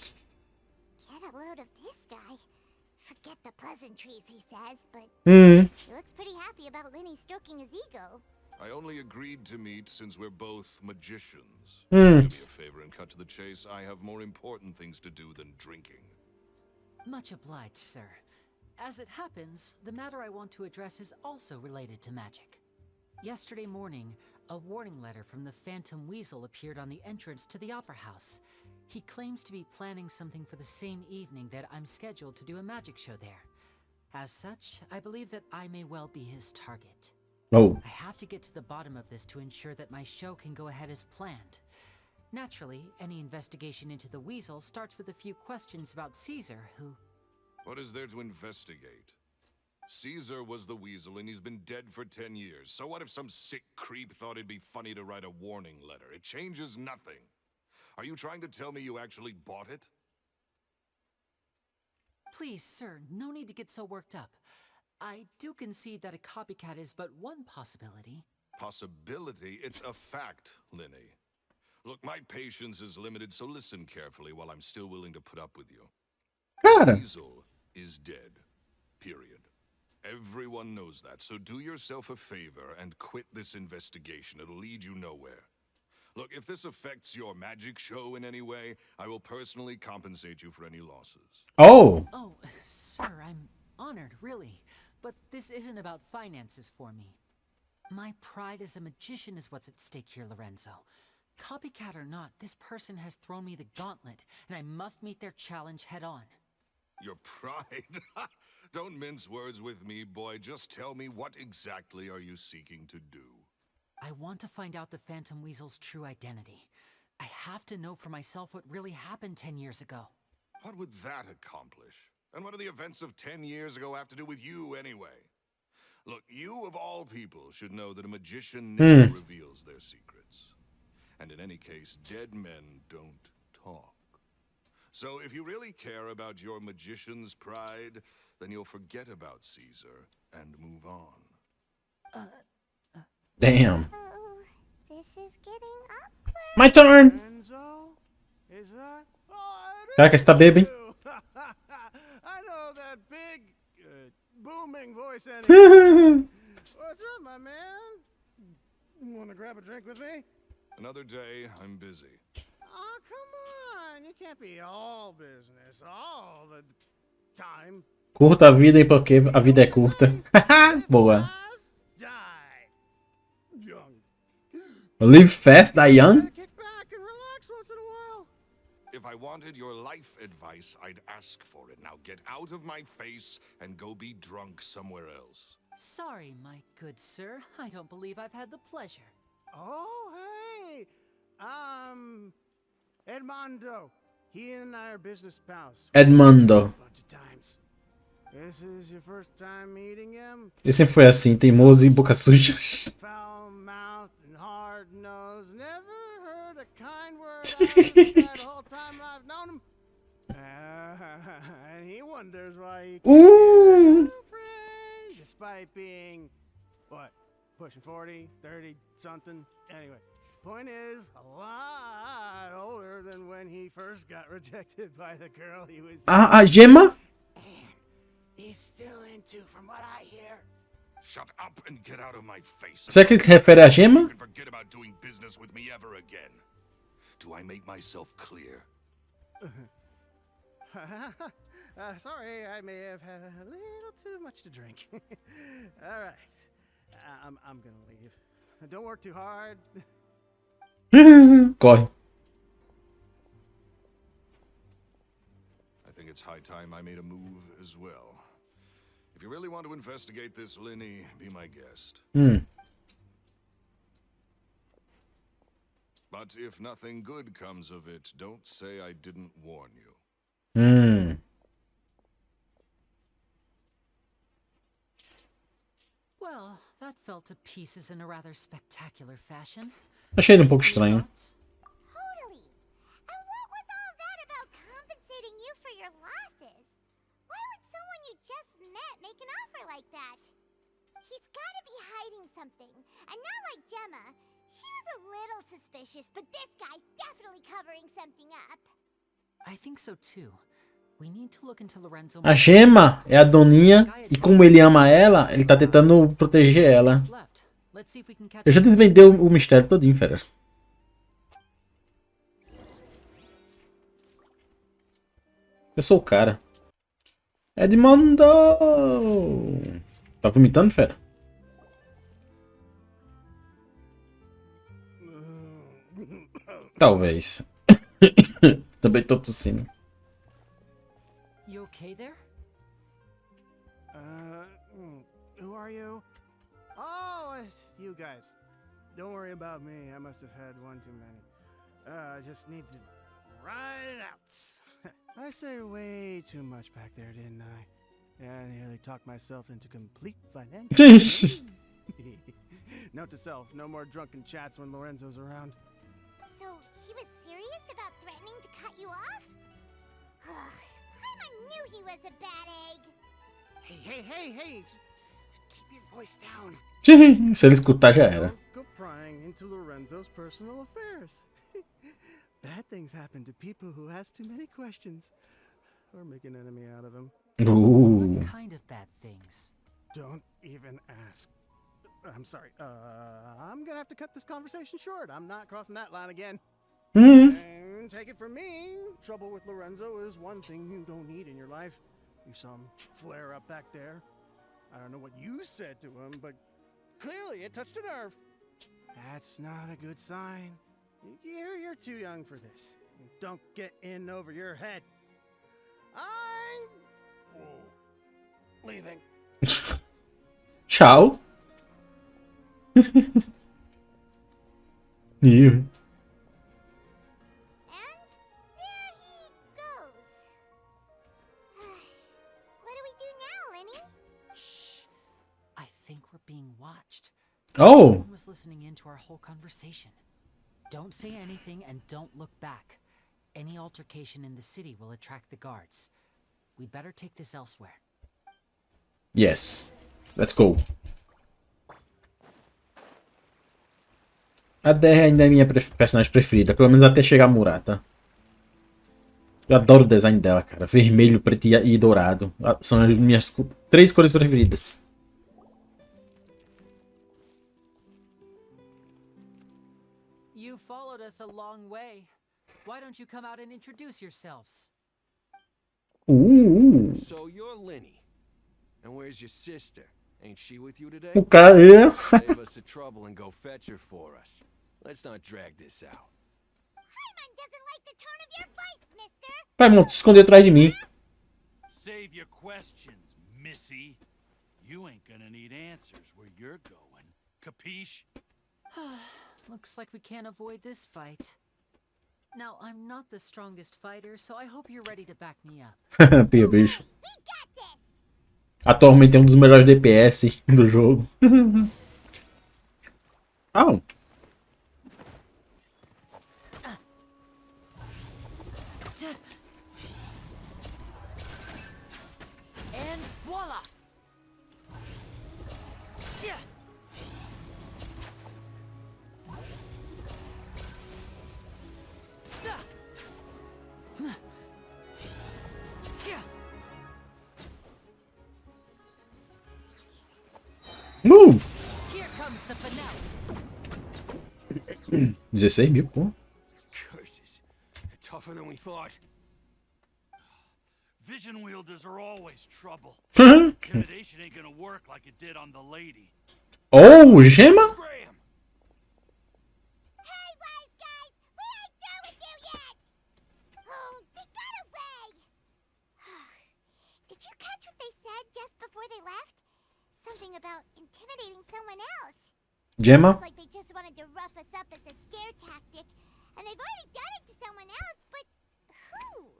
[SPEAKER 3] a load of this guy. Forget the pleasantries, he says, but
[SPEAKER 1] Hmm.
[SPEAKER 3] he looks pretty happy about Liney stroking his ego.
[SPEAKER 10] I only agreed to meet since we're both magicians.
[SPEAKER 1] Hmm.
[SPEAKER 10] Do me a favor and cut to the chase. I have more important things to do than drinking.
[SPEAKER 5] Much obliged, sir. As it happens, the matter I want to address is also related to magic. Yesterday morning, a warning letter from the Phantom Weasel appeared on the entrance to the Opera House. He claims to be planning something for the same evening that I'm scheduled to do a magic show there. As such, I believe that I may well be his target.
[SPEAKER 1] Oh.
[SPEAKER 5] I have to get to the bottom of this to ensure that my show can go ahead as planned. Naturally, any investigation into the Weasel starts with a few questions about Caesar, who...
[SPEAKER 10] What is there to investigate? Caesar was the Weasel and he's been dead for 10 years. So what if some sick creep thought it'd be funny to write a warning letter? It changes nothing. Are you trying to tell me you actually bought it?
[SPEAKER 5] Please, sir, no need to get so worked up. I do concede that a copycat is but one possibility.
[SPEAKER 10] Possibility? It's a fact, Liney. Look, my patience is limited, so listen carefully while I'm still willing to put up with you.
[SPEAKER 1] Cara.
[SPEAKER 10] Weasel is dead. Period. Everyone knows that, so do yourself a favor and quit this investigation. It'll lead you nowhere. Look, if this affects your magic show in any way, I will personally compensate you for any losses.
[SPEAKER 1] Oh.
[SPEAKER 5] Oh, sir, I'm honored, really. But this isn't about finances for me. My pride as a magician is what's at stake here, Lorenzo. Copycat or not, this person has thrown me the gauntlet, and I must meet their challenge head on.
[SPEAKER 10] Your pride? Don't mince words with me, boy. Just tell me, what exactly are you seeking to do?
[SPEAKER 5] I want to find out the Phantom Weasel's true identity. I have to know for myself what really happened 10 years ago.
[SPEAKER 10] What would that accomplish? And what do the events of 10 years ago have to do with you, anyway? Look, you of all people should know that a magician never reveals their secrets. And in any case, dead men don't talk. So if you really care about your magician's pride, then you'll forget about Caesar and move on.
[SPEAKER 1] Damn.
[SPEAKER 3] Oh, this is getting awkward.
[SPEAKER 1] My turn.
[SPEAKER 11] Enzo? Is that? Oh,
[SPEAKER 1] Será que está bêbado, hein?
[SPEAKER 11] I know that big, booming voice anyway. What's up, my man? Want to grab a drink with me?
[SPEAKER 10] Another day, I'm busy.
[SPEAKER 11] Oh, come on. You can't be all business all the time.
[SPEAKER 1] Curta a vida e porque a vida é curta. Boa.
[SPEAKER 11] Die. Young.
[SPEAKER 1] Live fast, die young?
[SPEAKER 11] Kick back and relax once in a while.
[SPEAKER 10] If I wanted your life advice, I'd ask for it. Now get out of my face and go be drunk somewhere else.
[SPEAKER 5] Sorry, my good sir. I don't believe I've had the pleasure.
[SPEAKER 11] Oh, hey. Edmondo. He and I are business pals.
[SPEAKER 1] Edmondo.
[SPEAKER 11] A bunch of times. This is your first time meeting him?
[SPEAKER 1] Ele sempre foi assim, teimoso e boca suja.
[SPEAKER 11] Foul mouth and hard nose. Never heard a kind word out of this guy the whole time I've known him. And he wonders why he can't get a friend, despite being, what, pushing 40, 30, something? Anyway, point is, a lot older than when he first got rejected by the girl he was...
[SPEAKER 1] A gema?
[SPEAKER 11] He's still into, from what I hear.
[SPEAKER 10] Shut up and get out of my face.
[SPEAKER 1] Será que ele se refere à gema?
[SPEAKER 10] You can forget about doing business with me ever again. Do I make myself clear?
[SPEAKER 11] Sorry, I may have had a little too much to drink. All right, I'm gonna leave. Don't work too hard.
[SPEAKER 1] Corre.
[SPEAKER 10] I think it's high time I made a move as well. If you really want to investigate this, Liney, be my guest. But if nothing good comes of it, don't say I didn't warn you.
[SPEAKER 5] Well, that fell to pieces in a rather spectacular fashion.
[SPEAKER 1] Achei ele estranho.
[SPEAKER 3] Totally. And what was all that about compensating you for your losses? Why would someone you just met make an offer like that? He's gotta be hiding something. And not like Gemma. She was a little suspicious, but this guy's definitely covering something up.
[SPEAKER 5] I think so too. We need to look into Lorenzo.
[SPEAKER 1] A Gema é a doninha e como ele ama ela, ele tá tentando proteger ela.
[SPEAKER 5] Let's see if we can catch
[SPEAKER 1] Eu já desvendei o mistério todinho, fera. Eu sou o cara. Edmundo! Tá vomitando, fera? Talvez. Também tô tossindo.
[SPEAKER 5] You okay there?
[SPEAKER 11] Who are you? Oh, it's you guys. Don't worry about me. I must have had one too many. I just need to ride it out. I said way too much back there, didn't I? Yeah, I nearly talked myself into complete financial. Note to self, no more drunken chats when Lorenzo's around.
[SPEAKER 3] So, he was serious about threatening to cut you off? Paimon knew he was a bad egg.
[SPEAKER 11] Hey, keep your voice down.
[SPEAKER 1] Se ele escutar já era.
[SPEAKER 11] Don't go prying into Lorenzo's personal affairs. Bad things happen to people who ask too many questions or make an enemy out of him.
[SPEAKER 5] What kind of bad things?
[SPEAKER 11] Don't even ask. I'm sorry. I'm gonna have to cut this conversation short. I'm not crossing that line again. And take it from me, trouble with Lorenzo is one thing you don't need in your life. You saw him flare up back there. I don't know what you said to him, but clearly it touched a nerve. That's not a good sign. You're too young for this. Don't get in over your head. I'm leaving.
[SPEAKER 1] Tchau. You.
[SPEAKER 3] And there he goes. What do we do now, Liney?
[SPEAKER 5] Shh. I think we're being watched.
[SPEAKER 1] Oh.
[SPEAKER 5] Someone was listening in to our whole conversation. Don't say anything and don't look back. Any altercation in the city will attract the guards. We better take this elsewhere.
[SPEAKER 1] Yes. Let's go. A DR ainda é minha personagem preferida, pelo menos até chegar a Murata. Eu adoro o design dela, cara. Vermelho, preto e dourado. São as minhas 3 cores preferidas.
[SPEAKER 5] You followed us a long way. Why don't you come out and introduce yourselves?
[SPEAKER 6] So you're Liney. And where's your sister? Ain't she with you today?
[SPEAKER 1] O cara é...
[SPEAKER 6] Save us the trouble and go fetch her for us. Let's not drag this out.
[SPEAKER 3] Paimon doesn't like the tone of your voice, mister.
[SPEAKER 1] Paimon, se esconder atrás de mim.
[SPEAKER 12] Save your questions, missy. You ain't gonna need answers where you're going. Capiche?
[SPEAKER 5] Looks like we can't avoid this fight. Now, I'm not the strongest fighter, so I hope you're ready to back me up.
[SPEAKER 1] Pia, bicho. Atualmente é um dos melhores DPS do jogo. Oh.
[SPEAKER 5] And voila! Here comes the finale.
[SPEAKER 1] 16.000, pô.
[SPEAKER 6] Curses. Tougher than we thought.
[SPEAKER 12] Vision wielders are always trouble. Intimidation ain't gonna work like it did on the lady.
[SPEAKER 1] Oh, Gema?
[SPEAKER 12] Graham!
[SPEAKER 3] Hey, wise guys! We ain't through with you yet! Oh, they got away! Did you catch what they said just before they left? Something about intimidating someone else.
[SPEAKER 1] Gema?
[SPEAKER 3] Like they just wanted to rough us up as a scare tactic, and they've already done it to someone else, but who?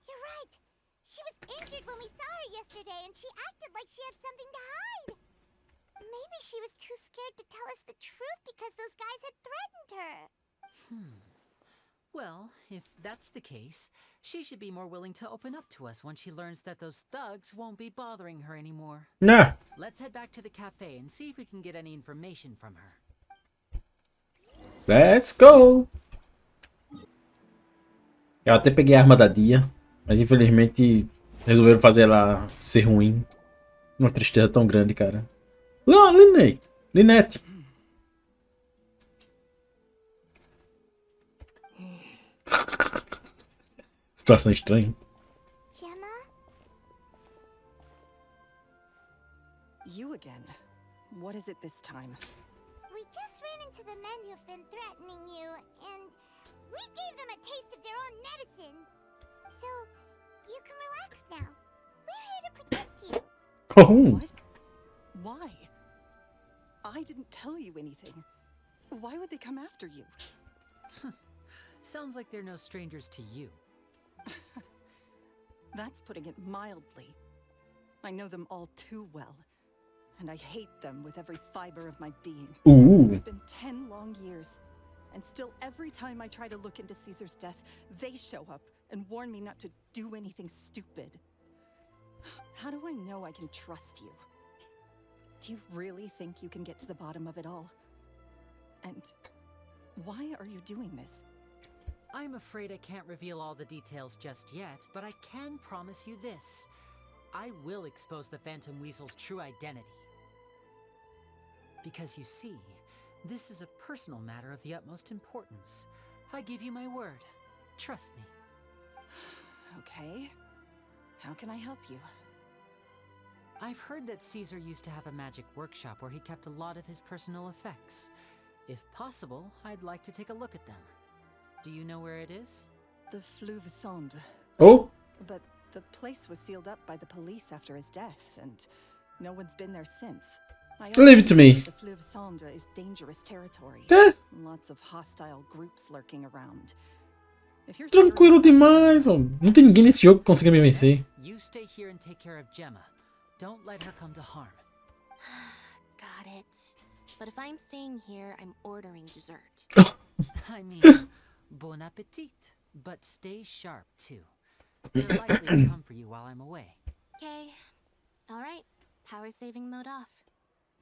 [SPEAKER 3] You're right. She was injured when we saw her yesterday, and she acted like she had something to hide. Maybe she was too scared to tell us the truth because those guys had threatened her.
[SPEAKER 5] Well, if that's the case, she should be more willing to open up to us once she learns that those thugs won't be bothering her anymore.
[SPEAKER 1] Nah.
[SPEAKER 5] Let's head back to the cafe and see if we can get any information from her.
[SPEAKER 1] Let's go. Eu até peguei a arma da Dia. Mas infelizmente resolveram fazer ela ser ruim. Uma tristeza tão grande, cara. Não, Liney! Linette! Situação estranha.
[SPEAKER 3] Gemma?
[SPEAKER 9] You again. What is it this time?
[SPEAKER 3] We just ran into the men who've been threatening you, and we gave them a taste of their own medicine. So, you can relax now. We're here to protect you.
[SPEAKER 1] Oh.
[SPEAKER 9] What? Why? I didn't tell you anything. Why would they come after you?
[SPEAKER 5] Sounds like they're no strangers to you.
[SPEAKER 9] That's putting it mildly. I know them all too well, and I hate them with every fiber of my being.
[SPEAKER 1] Ooh.
[SPEAKER 9] It's been 10 long years, and still every time I try to look into Caesar's death, they show up and warn me not to do anything stupid. How do I know I can trust you? Do you really think you can get to the bottom of it all? And why are you doing this?
[SPEAKER 5] I'm afraid I can't reveal all the details just yet, but I can promise you this. I will expose the Phantom Weasel's true identity. Because you see, this is a personal matter of the utmost importance. I give you my word. Trust me.
[SPEAKER 9] Okay. How can I help you?
[SPEAKER 5] I've heard that Caesar used to have a magic workshop where he kept a lot of his personal effects. If possible, I'd like to take a look at them. Do you know where it is?
[SPEAKER 9] The Fleuve Sonde.
[SPEAKER 1] Oh.
[SPEAKER 9] But the place was sealed up by the police after his death, and no one's been there since.
[SPEAKER 1] Leave it to me.
[SPEAKER 9] The Fleuve Sonde is dangerous territory. Lots of hostile groups lurking around. If you're
[SPEAKER 1] Tranquilo demais, ó. Não tem ninguém nesse jogo que consiga me vencer.
[SPEAKER 5] You stay here and take care of Gemma. Don't let her come to harm.
[SPEAKER 2] Got it. But if I'm staying here, I'm ordering dessert.
[SPEAKER 5] I mean, bon appetit. But stay sharp, too. They're likely to come for you while I'm away.
[SPEAKER 2] Okay. Alright. Power saving mode off.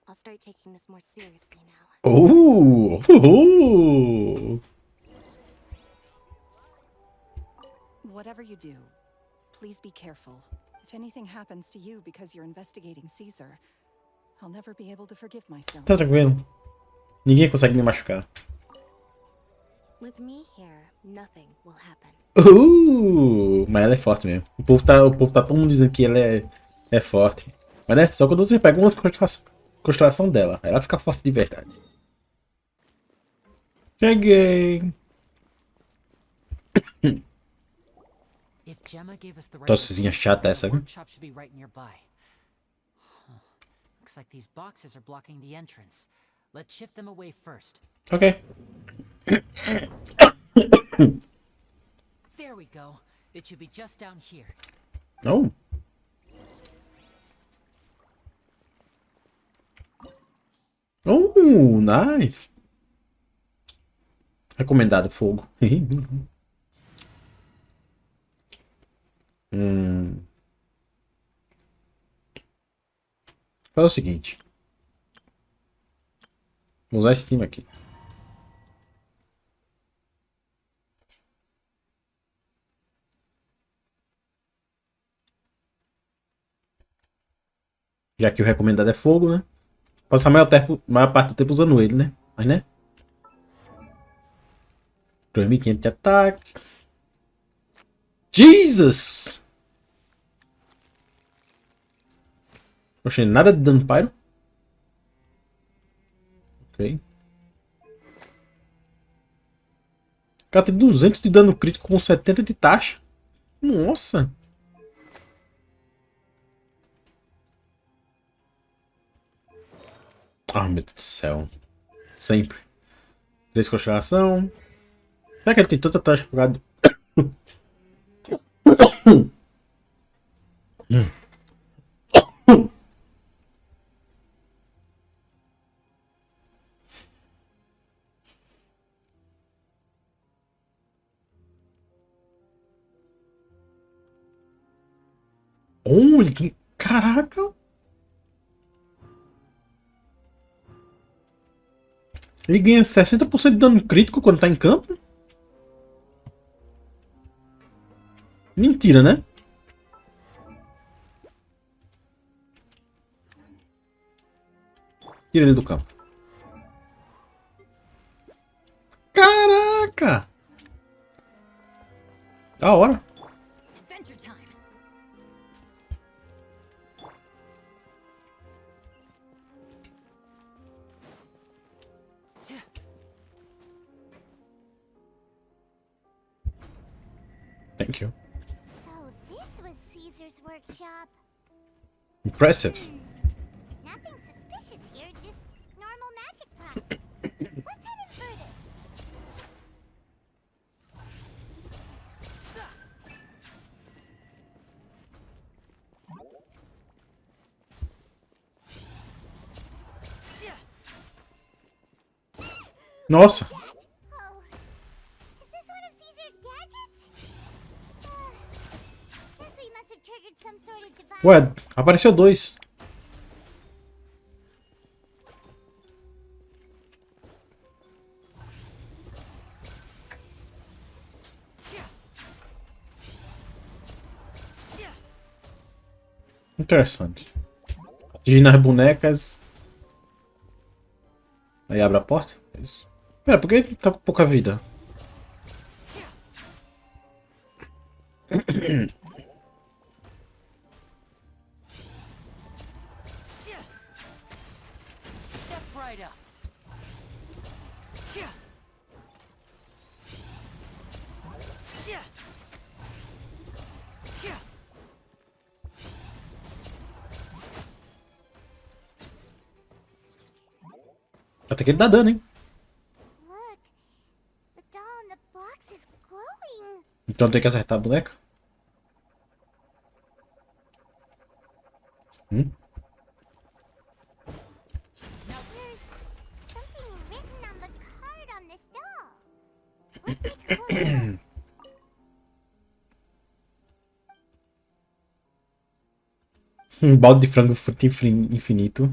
[SPEAKER 2] I'll start taking this more seriously now.
[SPEAKER 1] Oh! Oh!
[SPEAKER 9] Whatever you do, please be careful. If anything happens to you because you're investigating Caesar, I'll never be able to forgive myself.
[SPEAKER 1] Tá tranquilo. Ninguém consegue me machucar.
[SPEAKER 2] With me here, nothing will happen.
[SPEAKER 1] Mas ela é forte mesmo. O povo tá todo mundo dizendo que ela é forte. Mas né, só quando você pega uma constelação dela, ela fica forte de verdade. Cheguei. Tossezinha chata essa, viu?
[SPEAKER 5] Looks like these boxes are blocking the entrance. Let's shift them away first.
[SPEAKER 1] Okay.
[SPEAKER 5] There we go. It should be just down here.
[SPEAKER 1] Oh. Oh, nice. Recomendado fogo. Faz o seguinte. Vou usar esse time aqui. Já que o recomendado é fogo, né? Passar a maior parte do tempo usando ele, né? Mas né? 2500 de ataque. Jesus! Poxa, nada de dano pyro. Ok. O cara tem 200 de dano crítico com 70 de taxa. Nossa! Ah, meu Deus do céu. Sempre. 3 constelação. Será que ele tem tanta taxa por causa do... Oh, ele... Caraca! Ele ganha 60% de dano crítico quando tá em campo? Mentira, né? Tira ele do campo. Caraca! Da hora.
[SPEAKER 7] Adventure time.
[SPEAKER 1] Thank you.
[SPEAKER 3] So this was Caesar's workshop.
[SPEAKER 1] Impressive.
[SPEAKER 3] Nothing suspicious here, just normal magic props. Let's head in further.
[SPEAKER 1] Nossa.
[SPEAKER 3] Oh, is this one of Caesar's gadgets? Guess we must have triggered some sort of device.
[SPEAKER 1] Ué, apareceu 2. Interessante. Atingir nas bonecas. Aí abre a porta. É isso. Pera, por que ele tá com pouca vida?
[SPEAKER 5] Step right up.
[SPEAKER 1] Até que ele dá dano, hein?
[SPEAKER 3] Look, the doll in the box is glowing.
[SPEAKER 1] Então tem que acertar a boneca.
[SPEAKER 3] There's something written on the card on this doll. Let's take a closer look.
[SPEAKER 1] Balde de frango fruto infinito.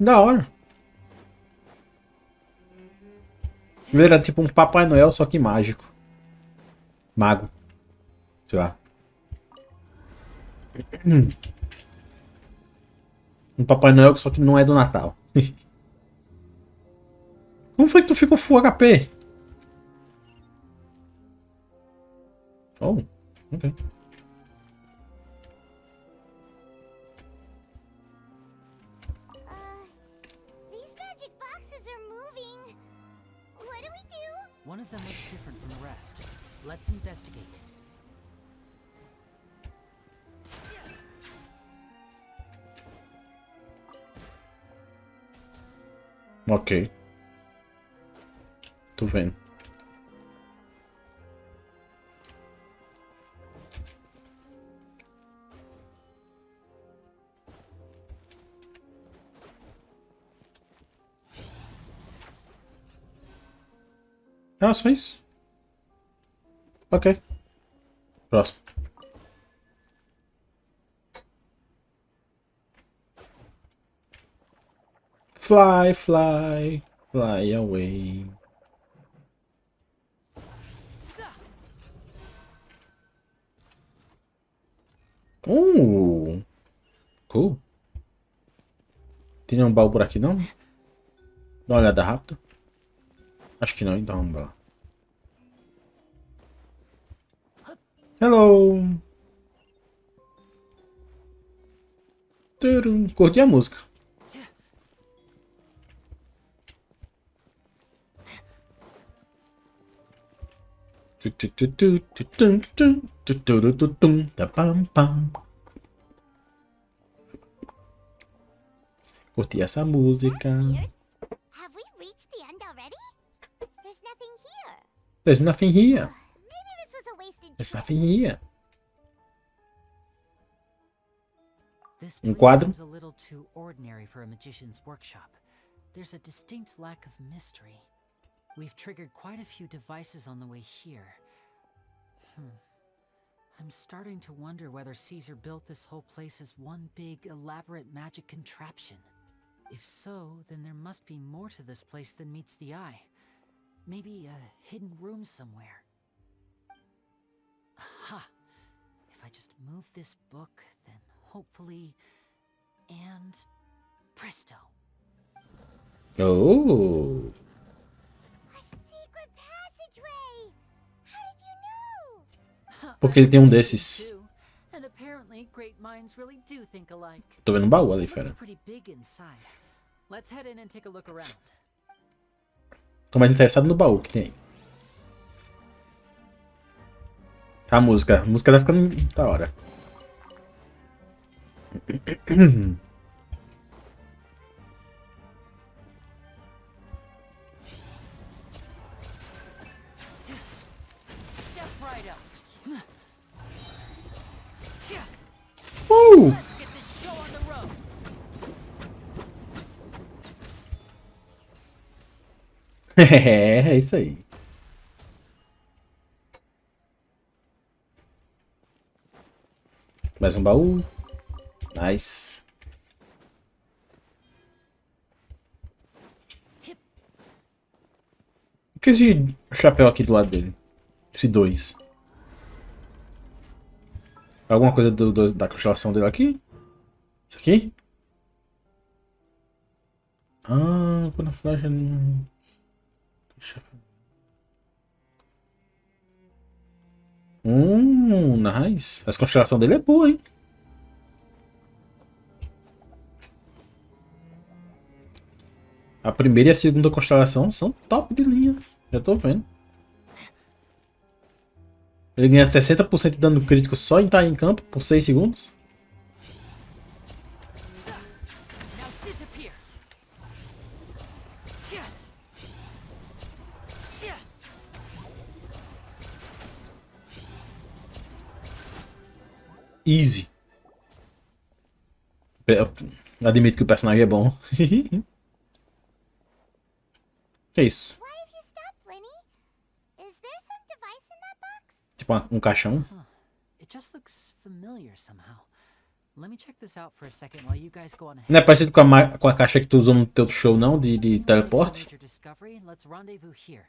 [SPEAKER 1] Da hora. Ele era tipo um Papai Noel, só que mágico. Mago. Sei lá. Um Papai Noel, só que não é do Natal. Como foi que tu ficou full HP? Oh, ok.
[SPEAKER 3] These magic boxes are moving. What do we do?
[SPEAKER 5] One of them looks different from the rest. Let's investigate.
[SPEAKER 1] Ok. Tô vendo. Ah, só isso? Ok. Próximo. Fly, fly, fly away. Cool. Tem um baú por aqui não? Dá uma olhada rápida. Acho que não, então vamos lá. Hello! Turum. Curti a música. Curti essa música.
[SPEAKER 3] Weird. Have we reached the end already? There's nothing here.
[SPEAKER 1] There's nothing here.
[SPEAKER 3] Maybe this was a wasted
[SPEAKER 1] There's
[SPEAKER 3] trip.
[SPEAKER 1] nothing here.
[SPEAKER 5] This
[SPEAKER 1] Um
[SPEAKER 5] place
[SPEAKER 1] quadro.
[SPEAKER 5] seems a little too ordinary for a magician's workshop. There's a distinct lack of mystery. We've triggered quite a few devices on the way here. I'm starting to wonder whether Caesar built this whole place as one big, elaborate magic contraption. If so, then there must be more to this place than meets the eye. Maybe a hidden room somewhere. Aha! If I just move this book, then hopefully... And... presto!
[SPEAKER 1] Oh!
[SPEAKER 3] A secret passageway! How did you know?
[SPEAKER 1] Porque ele tem um desses.
[SPEAKER 5] And apparently great minds really do think alike.
[SPEAKER 1] Tô vendo um baú ali,
[SPEAKER 5] It
[SPEAKER 1] fera.
[SPEAKER 5] looks pretty big inside. Let's head in and take a look around.
[SPEAKER 1] Tô mais interessado no baú que tem aí. A música. A música tá ficando da hora.
[SPEAKER 5] Step right up.
[SPEAKER 1] Uh!
[SPEAKER 5] Get this show on the road.
[SPEAKER 1] É isso aí. Mais um baú. Nice. O que é esse chapéu aqui do lado dele? Esse 2. Alguma coisa da constelação dele aqui? Isso aqui? Ah, quando a flecha... Nice. Essa constelação dele é boa, hein? A primeira e a segunda constelação são top de linha. Já tô vendo. Ele ganha 60% de dano crítico só em estar em campo por 6 segundos.
[SPEAKER 5] Now disappear.
[SPEAKER 1] Easy. Admito que o personagem é bom. Que é isso?
[SPEAKER 3] Why have you stopped, Liney? Is there some device in that box?
[SPEAKER 1] Tipo um caixão.
[SPEAKER 5] It just looks familiar somehow. Let me check this out for a second while you guys go on ahead.
[SPEAKER 1] Não é parecido com a caixa que tu usou no teu show, não? De teleporte?
[SPEAKER 5] Major discovery, let's rendezvous here.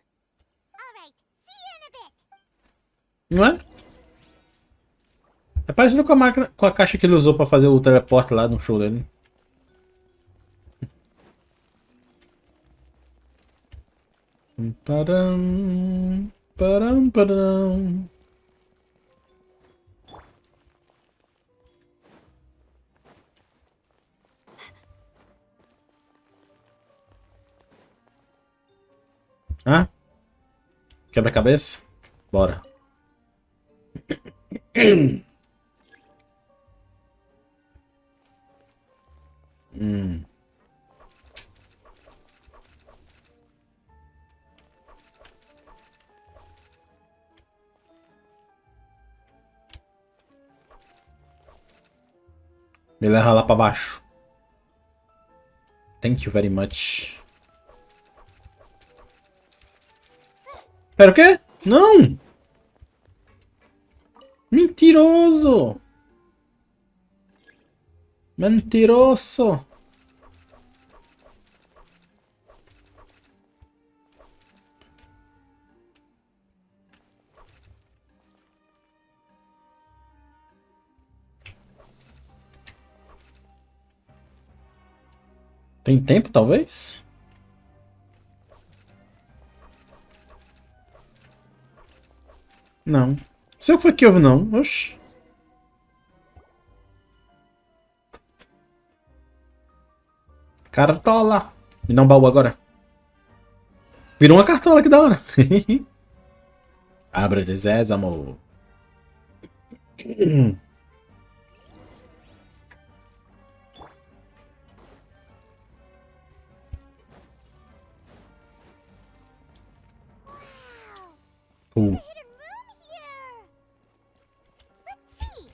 [SPEAKER 3] Alright, see you in a bit.
[SPEAKER 1] Não é? É parecido com a caixa que ele usou pra fazer o teleporte lá no show dele. Param, param, param. Ah? Quebra-cabeça? Bora. Me leva lá pra baixo. Thank you very much. Pera, o quê? Não! Mentiroso! Mentiroso! Tem tempo, talvez? Não. Sei o que foi que houve, não. Oxi. Cartola. Me dá um baú agora. Virou uma cartola, que da hora. Abra de sésamo. Cool.
[SPEAKER 3] Hidden room here. Let's see.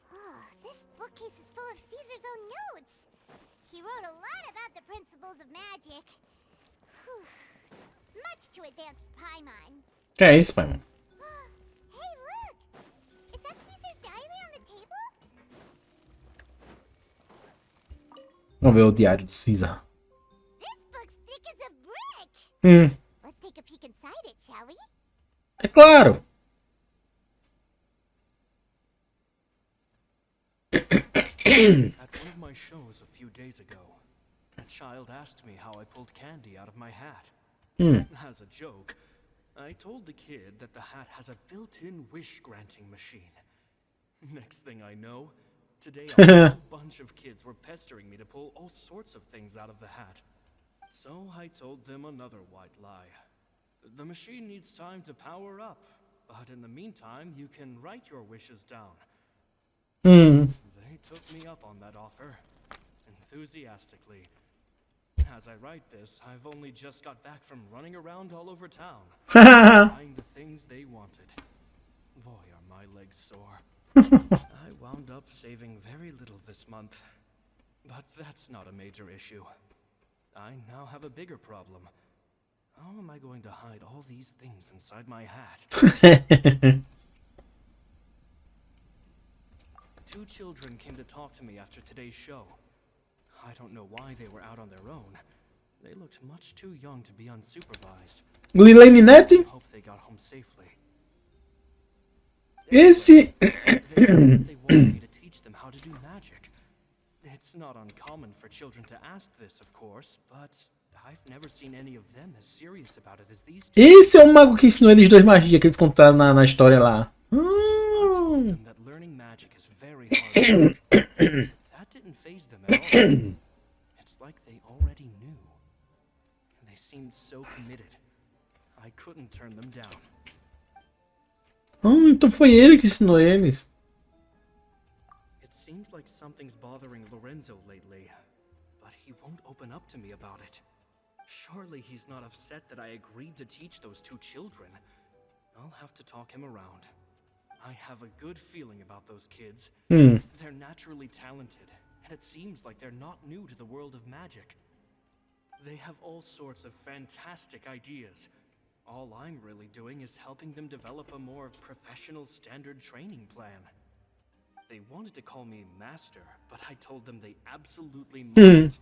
[SPEAKER 3] Oh, this bookcase is full
[SPEAKER 1] Que é isso, pai, mano?
[SPEAKER 3] Hey, look! Is that Caesar's diary on the table?
[SPEAKER 1] Vamos ver o diário do Caesar.
[SPEAKER 3] This book's thick as a brick! Let's take a peek inside it, shall we?
[SPEAKER 1] É claro!
[SPEAKER 8] At one of my shows a few days ago, a child asked me how I pulled candy out of my hat. As a joke, I told the kid that the hat has a built-in wish-granting machine. Next thing I know, today a whole bunch of kids were pestering me to pull all sorts of things out of the hat. So I told them another white lie. The machine needs time to power up, but in the meantime, you can write your wishes down. They took me up on that offer, enthusiastically. As I write this, I've only just got back from running around all over town, buying the things they wanted. Boy, are my legs sore. I wound up saving very little this month, but that's not a major issue. I now have a bigger problem. How am I going to hide all these things inside my hat? Two children came to talk to me after today's show. I don't know why they were out on their own. They looked much too young to be unsupervised.
[SPEAKER 1] Liney Net?
[SPEAKER 8] Hope they got home safely.
[SPEAKER 1] Esse...
[SPEAKER 8] They said they wanted me to teach them how to do magic. It's not uncommon for children to ask this, of course, but I've never seen any of them as serious about it as these two.
[SPEAKER 1] Esse é o mago que ensinou eles dois magia que eles contaram na história lá.
[SPEAKER 8] That learning magic is very hard work. That didn't faze them at all. It's like they already knew. They seemed so committed. I couldn't turn them down.
[SPEAKER 1] Então foi ele que ensinou eles.
[SPEAKER 8] It seems like something's bothering Lorenzo lately, but he won't open up to me about it. Surely he's not upset that I agreed to teach those two children. I'll have to talk him around. I have a good feeling about those kids. They're naturally talented, and it seems like they're not new to the world of magic. They have all sorts of fantastic ideas. All I'm really doing is helping them develop a more professional standard training plan. They wanted to call me master, but I told them they absolutely mustn't.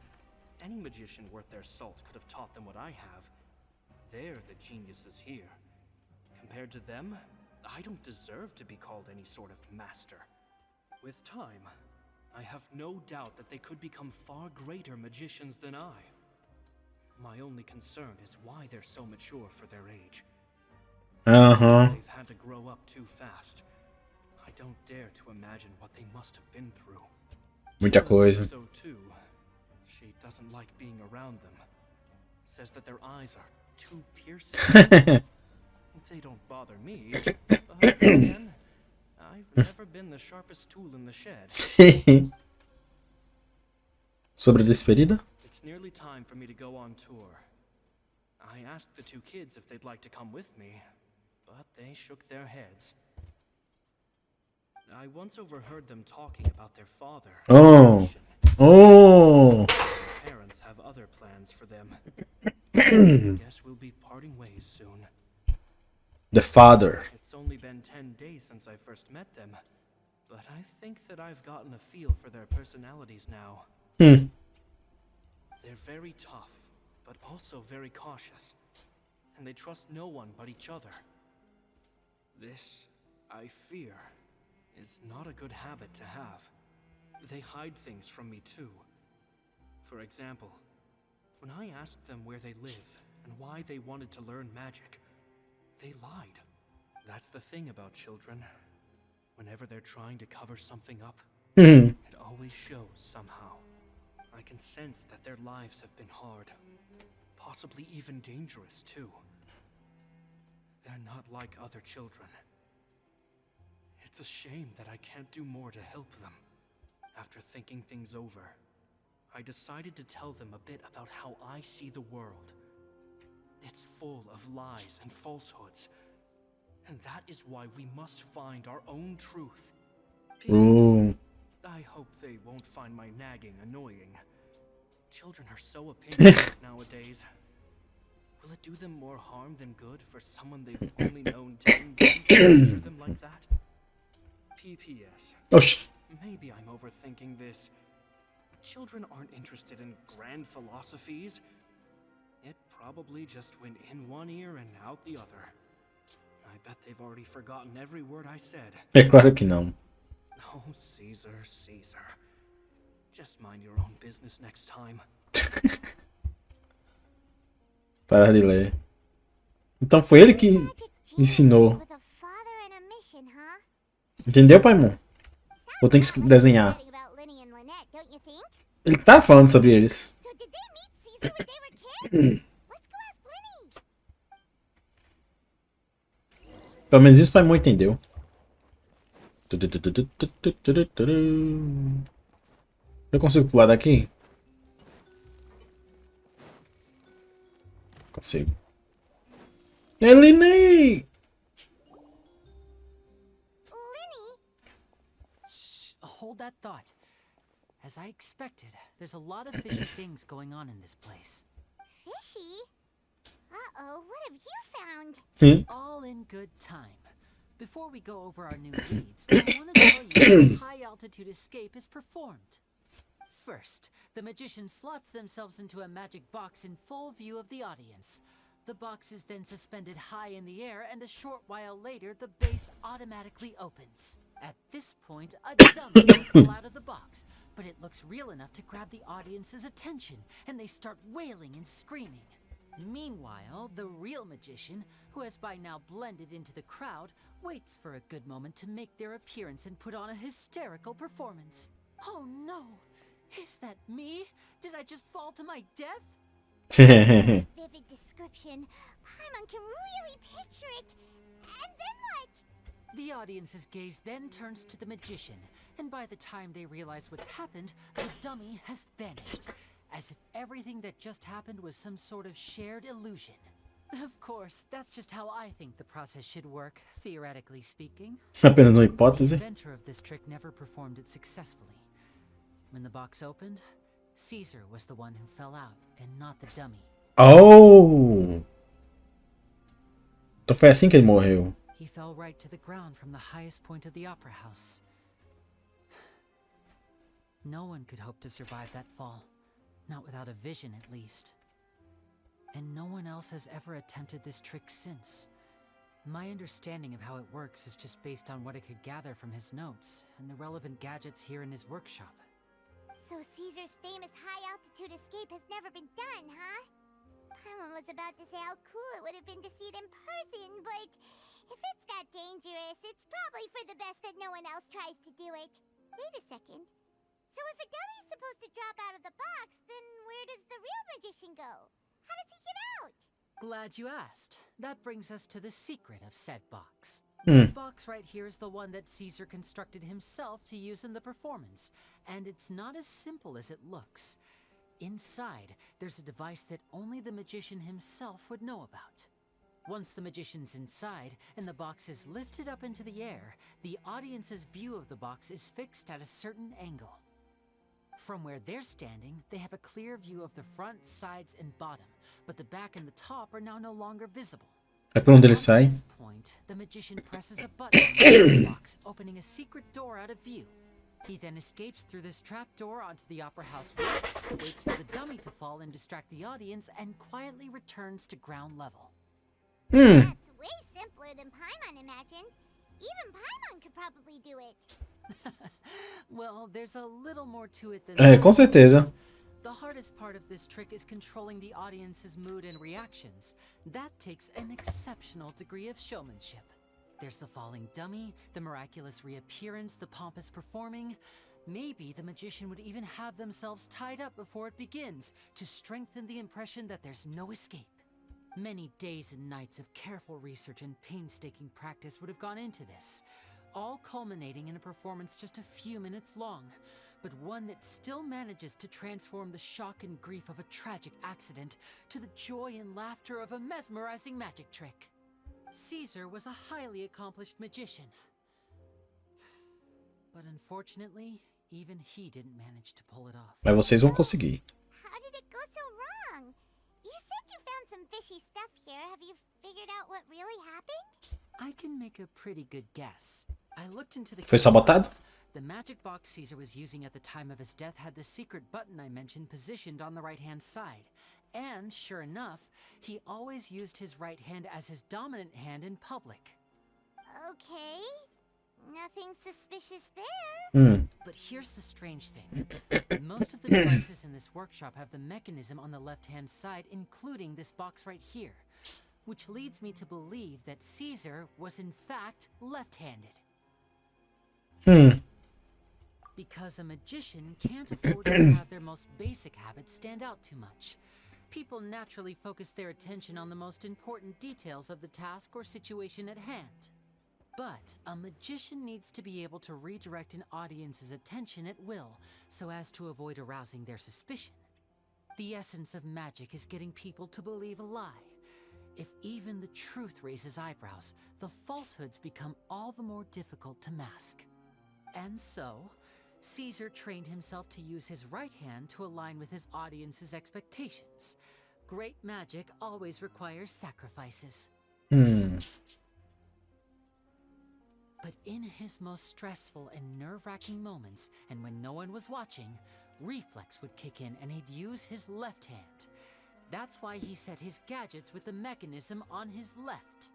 [SPEAKER 8] Any magician worth their salt could have taught them what I have. They're the geniuses here. Compared to them, I don't deserve to be called any sort of master. With time, I have no doubt that they could become far greater magicians than I. My only concern is why they're so mature for their age. They've had to grow up too fast. I don't dare to imagine what they must have been through.
[SPEAKER 1] Muita coisa.
[SPEAKER 8] So too, she doesn't like being around them. Says that their eyes are too piercing. They don't bother me. But again, I've never been the sharpest tool in the shed.
[SPEAKER 1] Sobre a despedida?
[SPEAKER 8] It's nearly time for me to go on tour. I asked the two kids if they'd like to come with me, but they shook their heads. I once overheard them talking about their father.
[SPEAKER 1] Oh.
[SPEAKER 8] Their parents have other plans for them. Guess we'll be parting ways soon.
[SPEAKER 1] The father.
[SPEAKER 8] It's only been 10 days since I first met them, but I think that I've gotten a feel for their personalities now. They're very tough, but also very cautious, and they trust no one but each other. This, I fear, is not a good habit to have. They hide things from me too. For example, when I asked them where they live and why they wanted to learn magic, they lied. That's the thing about children. Whenever they're trying to cover something up, it always shows somehow. I can sense that their lives have been hard, possibly even dangerous too. They're not like other children. It's a shame that I can't do more to help them. After thinking things over, I decided to tell them a bit about how I see the world. It's full of lies and falsehoods, and that is why we must find our own truth. P.S. I hope they won't find my nagging annoying. Children are so opinionated nowadays.
[SPEAKER 13] Will it do them more harm than good for someone they've only known 10 days to torture them like that? PPS.
[SPEAKER 1] Oxi.
[SPEAKER 13] Maybe I'm overthinking this. Children aren't interested in grand philosophies. It probably just went in one ear and out the other. I bet they've already forgotten every word I said.
[SPEAKER 1] É claro que não.
[SPEAKER 13] Oh, Caesar, Caesar. Just mind your own business next time.
[SPEAKER 1] Para de ler. Então foi ele que ensinou. Entendeu, Paimon? Vou ter que desenhar. Ele tá falando sobre eles. Pelo menos isso o Paimon entendeu. Eu consigo pular daqui? Consigo. Liney!
[SPEAKER 5] Shh, hold that thought. As I expected, there's a lot of fishy things going on in this place.
[SPEAKER 3] Fishy? Uh-oh, what have you found?
[SPEAKER 5] All in good time. Before we go over our new leads, I want to tell you how high altitude escape is performed. First, the magician slots themselves into a magic box in full view of the audience. The box is then suspended high in the air, and a short while later, the base automatically opens. At this point, a dummy will fall out of the box, but it looks real enough to grab the audience's attention, and they start wailing and screaming. Meanwhile, the real magician, who has by now blended into the crowd, waits for a good moment to make their appearance and put on a hysterical performance. Oh no! Is that me? Did I just fall to my death?
[SPEAKER 3] Vivid description. Paimon can really picture it. And then what?
[SPEAKER 5] The audience's gaze then turns to the magician, and by the time they realize what's happened, the dummy has vanished, as if everything that just happened was some sort of shared illusion. Of course, that's just how I think the process should work, theoretically speaking.
[SPEAKER 1] Apenas uma
[SPEAKER 5] The
[SPEAKER 1] hipótese.
[SPEAKER 5] inventor of this trick never performed it successfully. When the box opened, Caesar was the one who fell out, and not the dummy.
[SPEAKER 1] Oh! Então foi assim que ele morreu.
[SPEAKER 5] He fell right to the ground from the highest point of the opera house. No one could hope to survive that fall. Not without a vision, at least. And no one else has ever attempted this trick since. My understanding of how it works is just based on what I could gather from his notes and the relevant gadgets here in his workshop.
[SPEAKER 3] So Caesar's famous high-altitude escape has never been done, huh? Paimon was about to say how cool it would have been to see it in person, but if it's that dangerous, it's probably for the best that no one else tries to do it. Wait a second. So if a dummy's supposed to drop out of the box, then where does the real magician go? How does he get out?
[SPEAKER 5] Glad you asked. That brings us to the secret of said box. This box right here is the one that Caesar constructed himself to use in the performance, and it's not as simple as it looks. Inside, there's a device that only the magician himself would know about. Once the magician's inside and the box is lifted up into the air, the audience's view of the box is fixed at a certain angle. From where they're standing, they have a clear view of the front, sides, and bottom, but the back and the top are now no longer visible.
[SPEAKER 1] É por onde ele
[SPEAKER 5] At
[SPEAKER 1] sai.
[SPEAKER 5] this point, the magician presses a button in the box, opening a secret door out of view. He then escapes through this trap door onto the opera house roof, waits for the dummy to fall and distract the audience, and quietly returns to ground level.
[SPEAKER 3] That's way simpler than Paimon imagined. Even Paimon could probably do it.
[SPEAKER 5] Well, there's a little more to it than
[SPEAKER 1] É,
[SPEAKER 5] that.
[SPEAKER 1] com certeza.
[SPEAKER 5] The hardest part of this trick is controlling the audience's mood and reactions. That takes an exceptional degree of showmanship. There's the falling dummy, the miraculous reappearance, the pompous performing. Maybe the magician would even have themselves tied up before it begins to strengthen the impression that there's no escape. Many days and nights of careful research and painstaking practice would have gone into this, all culminating in a performance just a few minutes long, but one that still manages to transform the shock and grief of a tragic accident to the joy and laughter of a mesmerizing magic trick. Caesar was a highly accomplished magician. But unfortunately, even he didn't manage to pull it off.
[SPEAKER 1] Mas vocês vão conseguir.
[SPEAKER 3] How did it go so wrong? You said you found some fishy stuff here. Have you figured out what really happened?
[SPEAKER 5] I can make a pretty good guess. I looked into the
[SPEAKER 1] Foi
[SPEAKER 5] case
[SPEAKER 1] sabotado?
[SPEAKER 5] files. The magic box Caesar was using at the time of his death had the secret button I mentioned positioned on the right-hand side. And, sure enough, he always used his right hand as his dominant hand in public.
[SPEAKER 3] Okay. Nothing suspicious there.
[SPEAKER 5] But here's the strange thing. Most of the devices in this workshop have the mechanism on the left-hand side, including this box right here. Which leads me to believe that Caesar was in fact left-handed. Because a magician can't afford to have their most basic habits stand out too much. People naturally focus their attention on the most important details of the task or situation at hand. But a magician needs to be able to redirect an audience's attention at will, so as to avoid arousing their suspicion. The essence of magic is getting people to believe a lie. If even the truth raises eyebrows, the falsehoods become all the more difficult to mask. And so, Caesar trained himself to use his right hand to align with his audience's expectations. Great magic always requires sacrifices. But in his most stressful and nerve-wracking moments, and when no one was watching, reflex would kick in and he'd use his left hand. That's why he set his gadgets with the mechanism on his left.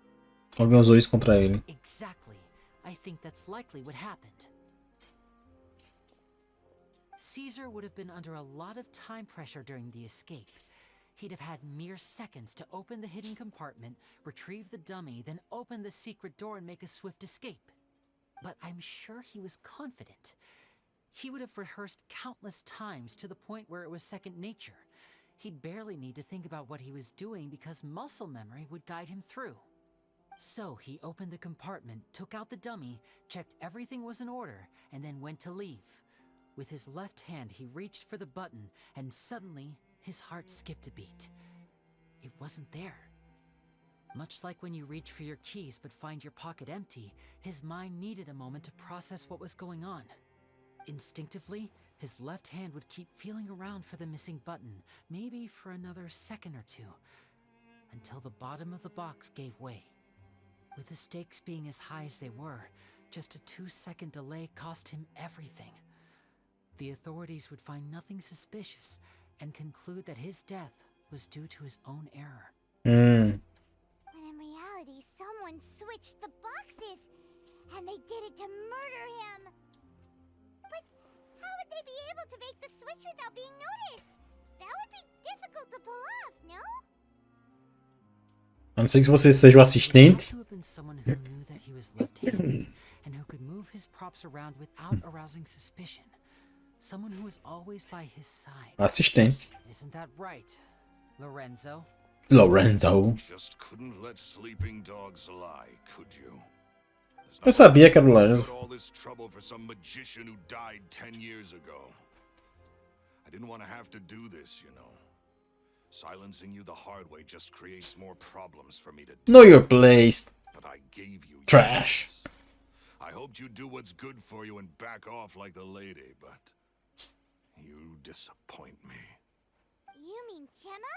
[SPEAKER 1] Alguém usou isso contra ele.
[SPEAKER 5] Exactly. I think that's likely what happened. Caesar would have been under a lot of time pressure during the escape. He'd have had mere seconds to open the hidden compartment, retrieve the dummy, then open the secret door and make a swift escape. But I'm sure he was confident. He would have rehearsed countless times to the point where it was second nature. He'd barely need to think about what he was doing because muscle memory would guide him through. So he opened the compartment, took out the dummy, checked everything was in order, and then went to leave. With his left hand, he reached for the button, and suddenly, his heart skipped a beat. It wasn't there. Much like when you reach for your keys but find your pocket empty, his mind needed a moment to process what was going on. Instinctively, his left hand would keep feeling around for the missing button, maybe for another second or two, until the bottom of the box gave way. With the stakes being as high as they were, just a 2-second delay cost him everything. The authorities would find nothing suspicious and conclude that his death was due to his own error.
[SPEAKER 3] When in reality, someone switched the boxes, and they did it to murder him. But how would they be able to make the switch without being noticed? That would be difficult to pull off, no?
[SPEAKER 1] A não ser que você seja o assistente.
[SPEAKER 5] To have been someone who knew that he was left-handed and who could move his props around without arousing suspicion. Someone who was always by his side.
[SPEAKER 1] Assistente.
[SPEAKER 5] Isn't that right, Lorenzo?
[SPEAKER 1] Lorenzo.
[SPEAKER 10] Just couldn't let sleeping dogs lie, could you?
[SPEAKER 1] Eu sabia que era o Lorenzo.
[SPEAKER 10] All this trouble for some magician who died 10 years ago. I didn't want to have to do this, you know. Silencing you the hard way just creates more problems for me to do.
[SPEAKER 1] Know your place.
[SPEAKER 10] But I gave you
[SPEAKER 1] Trash.
[SPEAKER 10] yours. I hoped you'd do what's good for you and back off like the lady, but you disappoint me.
[SPEAKER 3] You mean Gemma?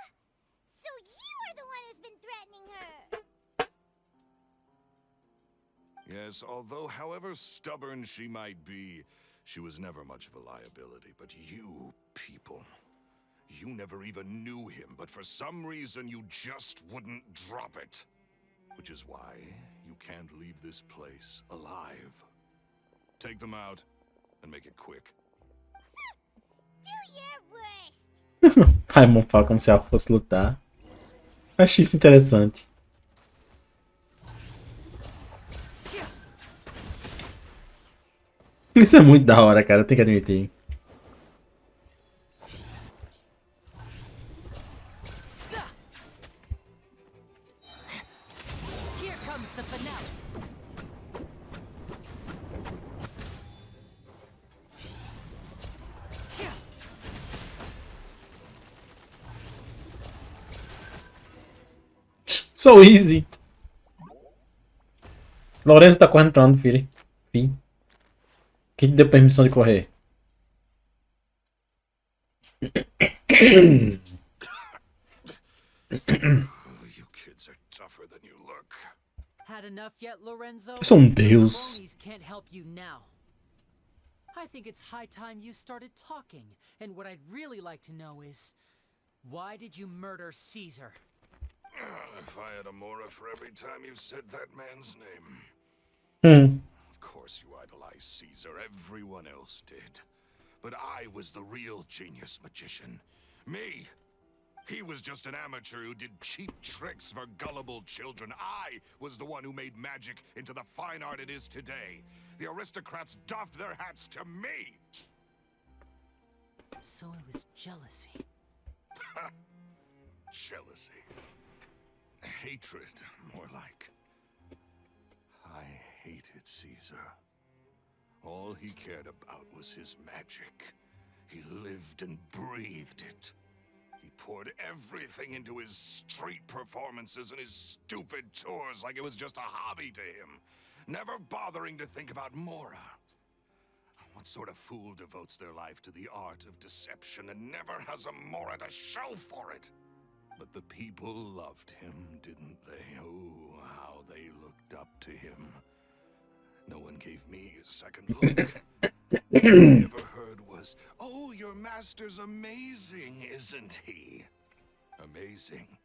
[SPEAKER 3] So you are the one who's been threatening her!
[SPEAKER 10] Yes, although however stubborn she might be, she was never much of a liability. But you people, you never even knew him, but for some reason you just wouldn't drop it. Which is why you can't leave this place alive. Take them out and make it quick.
[SPEAKER 3] Do your worst!
[SPEAKER 1] Raimon fala como se ela fosse lutar. Achei isso interessante. Isso é muito da hora, cara. Eu tenho que admitir.
[SPEAKER 5] Here comes the finale.
[SPEAKER 1] So easy. Lorenzo tá correndo pra onde, filho? Quem te deu permissão de correr?
[SPEAKER 10] You kids are tougher than you look.
[SPEAKER 5] Had enough yet, Lorenzo?
[SPEAKER 1] Eu sou Deus.
[SPEAKER 5] Cronies can't help you now. I think it's high time you started talking. And what I'd really like to know is, why did you murder Caesar?
[SPEAKER 10] If I had a Mora for every time you said that man's name. Of course you idolized Caesar, everyone else did. But I was the real genius magician. Me! He was just an amateur who did cheap tricks for gullible children. I was the one who made magic into the fine art it is today. The aristocrats doffed their hats to me!
[SPEAKER 5] So it was jealousy.
[SPEAKER 10] Jealousy. Hatred, more like. I hated Caesar. All he cared about was his magic. He lived and breathed it. He poured everything into his street performances and his stupid tours like it was just a hobby to him, never bothering to think about Mora. What sort of fool devotes their life to the art of deception and never has a Mora to show for it? But the people loved him, didn't they? Oh, how they looked up to him. No one gave me a second look. All I ever heard was, "Oh, your master's amazing, isn't he?" Amazing.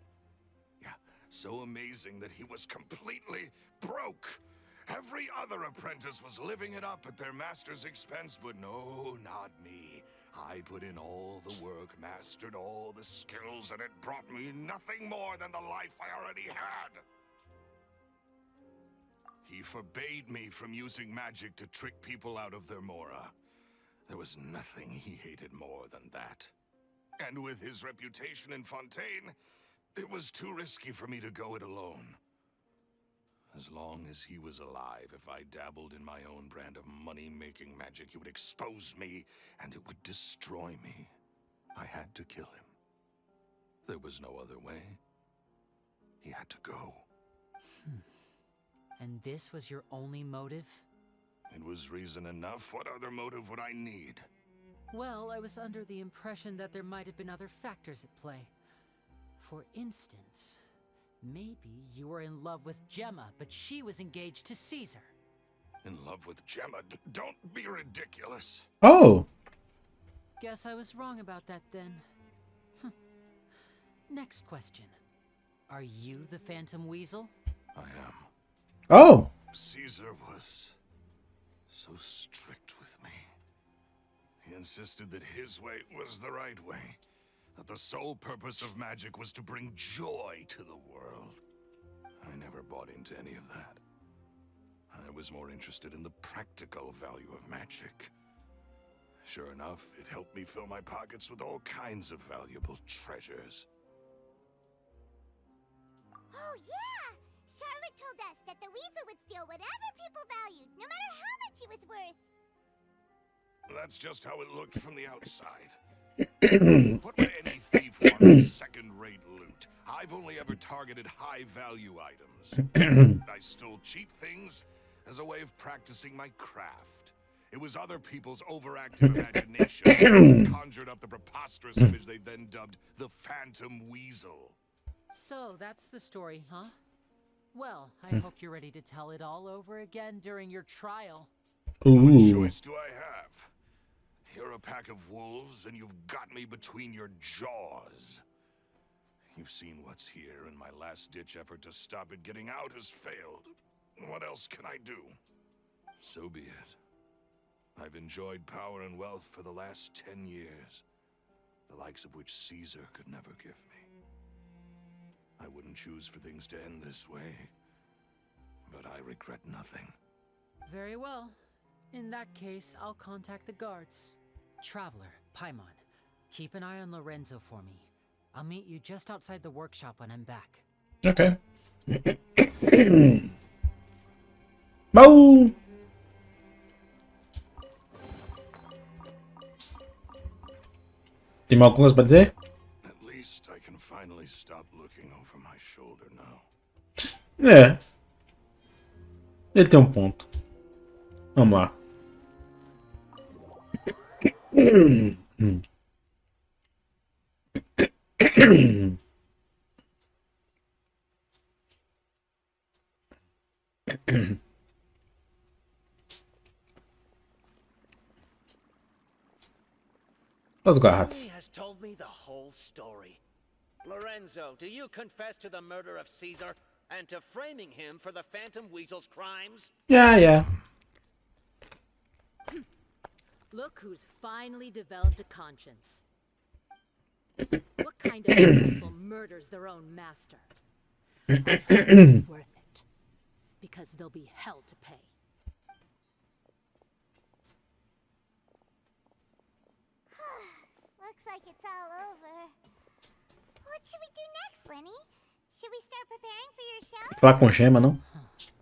[SPEAKER 10] Yeah, so amazing that he was completely broke. Every other apprentice was living it up at their master's expense, but no, not me. I put in all the work, mastered all the skills, and it brought me nothing more than the life I already had. He forbade me from using magic to trick people out of their Mora. There was nothing he hated more than that. And with his reputation in Fontaine, it was too risky for me to go it alone. As long as he was alive, if I dabbled in my own brand of money-making magic, he would expose me, and it would destroy me. I had to kill him. There was no other way. He had to go.
[SPEAKER 5] And this was your only motive?
[SPEAKER 10] It was reason enough. What other motive would I need?
[SPEAKER 5] Well, I was under the impression that there might have been other factors at play. For instance, maybe you were in love with Gemma, but she was engaged to Caesar.
[SPEAKER 10] In love with Gemma? Don't be ridiculous.
[SPEAKER 1] Oh.
[SPEAKER 5] Guess I was wrong about that then. Next question. Are you the Phantom Weasel?
[SPEAKER 10] I am.
[SPEAKER 1] Oh.
[SPEAKER 10] Caesar was so strict with me. He insisted that his way was the right way. That the sole purpose of magic was to bring joy to the world. I never bought into any of that. I was more interested in the practical value of magic. Sure enough, it helped me fill my pockets with all kinds of valuable treasures.
[SPEAKER 3] Oh, yeah! Charlotte told us that the weasel would steal whatever people valued, no matter how much it was worth.
[SPEAKER 10] That's just how it looked from the outside. What would any thief want with second-rate loot? I've only ever targeted high-value items. I stole cheap things as a way of practicing my craft. It was other people's overactive imagination that conjured up the preposterous image they then dubbed the Phantom Weasel.
[SPEAKER 5] So, that's the story, huh? Well, I hope you're ready to tell it all over again during your trial.
[SPEAKER 10] What choice do I have? You're a pack of wolves, and you've got me between your jaws. You've seen what's here, and my last-ditch effort to stop it getting out has failed. What else can I do? So be it. I've enjoyed power and wealth for the last 10 years, the likes of which Caesar could never give me. I wouldn't choose for things to end this way, but I regret nothing.
[SPEAKER 5] Very well. In that case, I'll contact the guards. Traveler, Paimon, keep an eye on Lorenzo for me. I'll meet you just outside the workshop when I'm back.
[SPEAKER 1] Okay. Bom! Tem alguma coisa pra dizer?
[SPEAKER 10] At least I can finally stop looking over my shoulder now.
[SPEAKER 1] É. Ele tem um ponto. Vamos lá. Os guardas.
[SPEAKER 14] He has told me the whole story. Lorenzo, do you confess to the murder of Caesar and to framing him for the Phantom Weasel's crimes?
[SPEAKER 1] Yeah.
[SPEAKER 7] Look who's finally developed a conscience. What kind of disciple murders their own master? I hope it's worth it, because there'll be hell to pay.
[SPEAKER 3] Looks like it's all over. What should we do next, Liney? Should we start preparing for your show?
[SPEAKER 1] Falar com Gemma, não?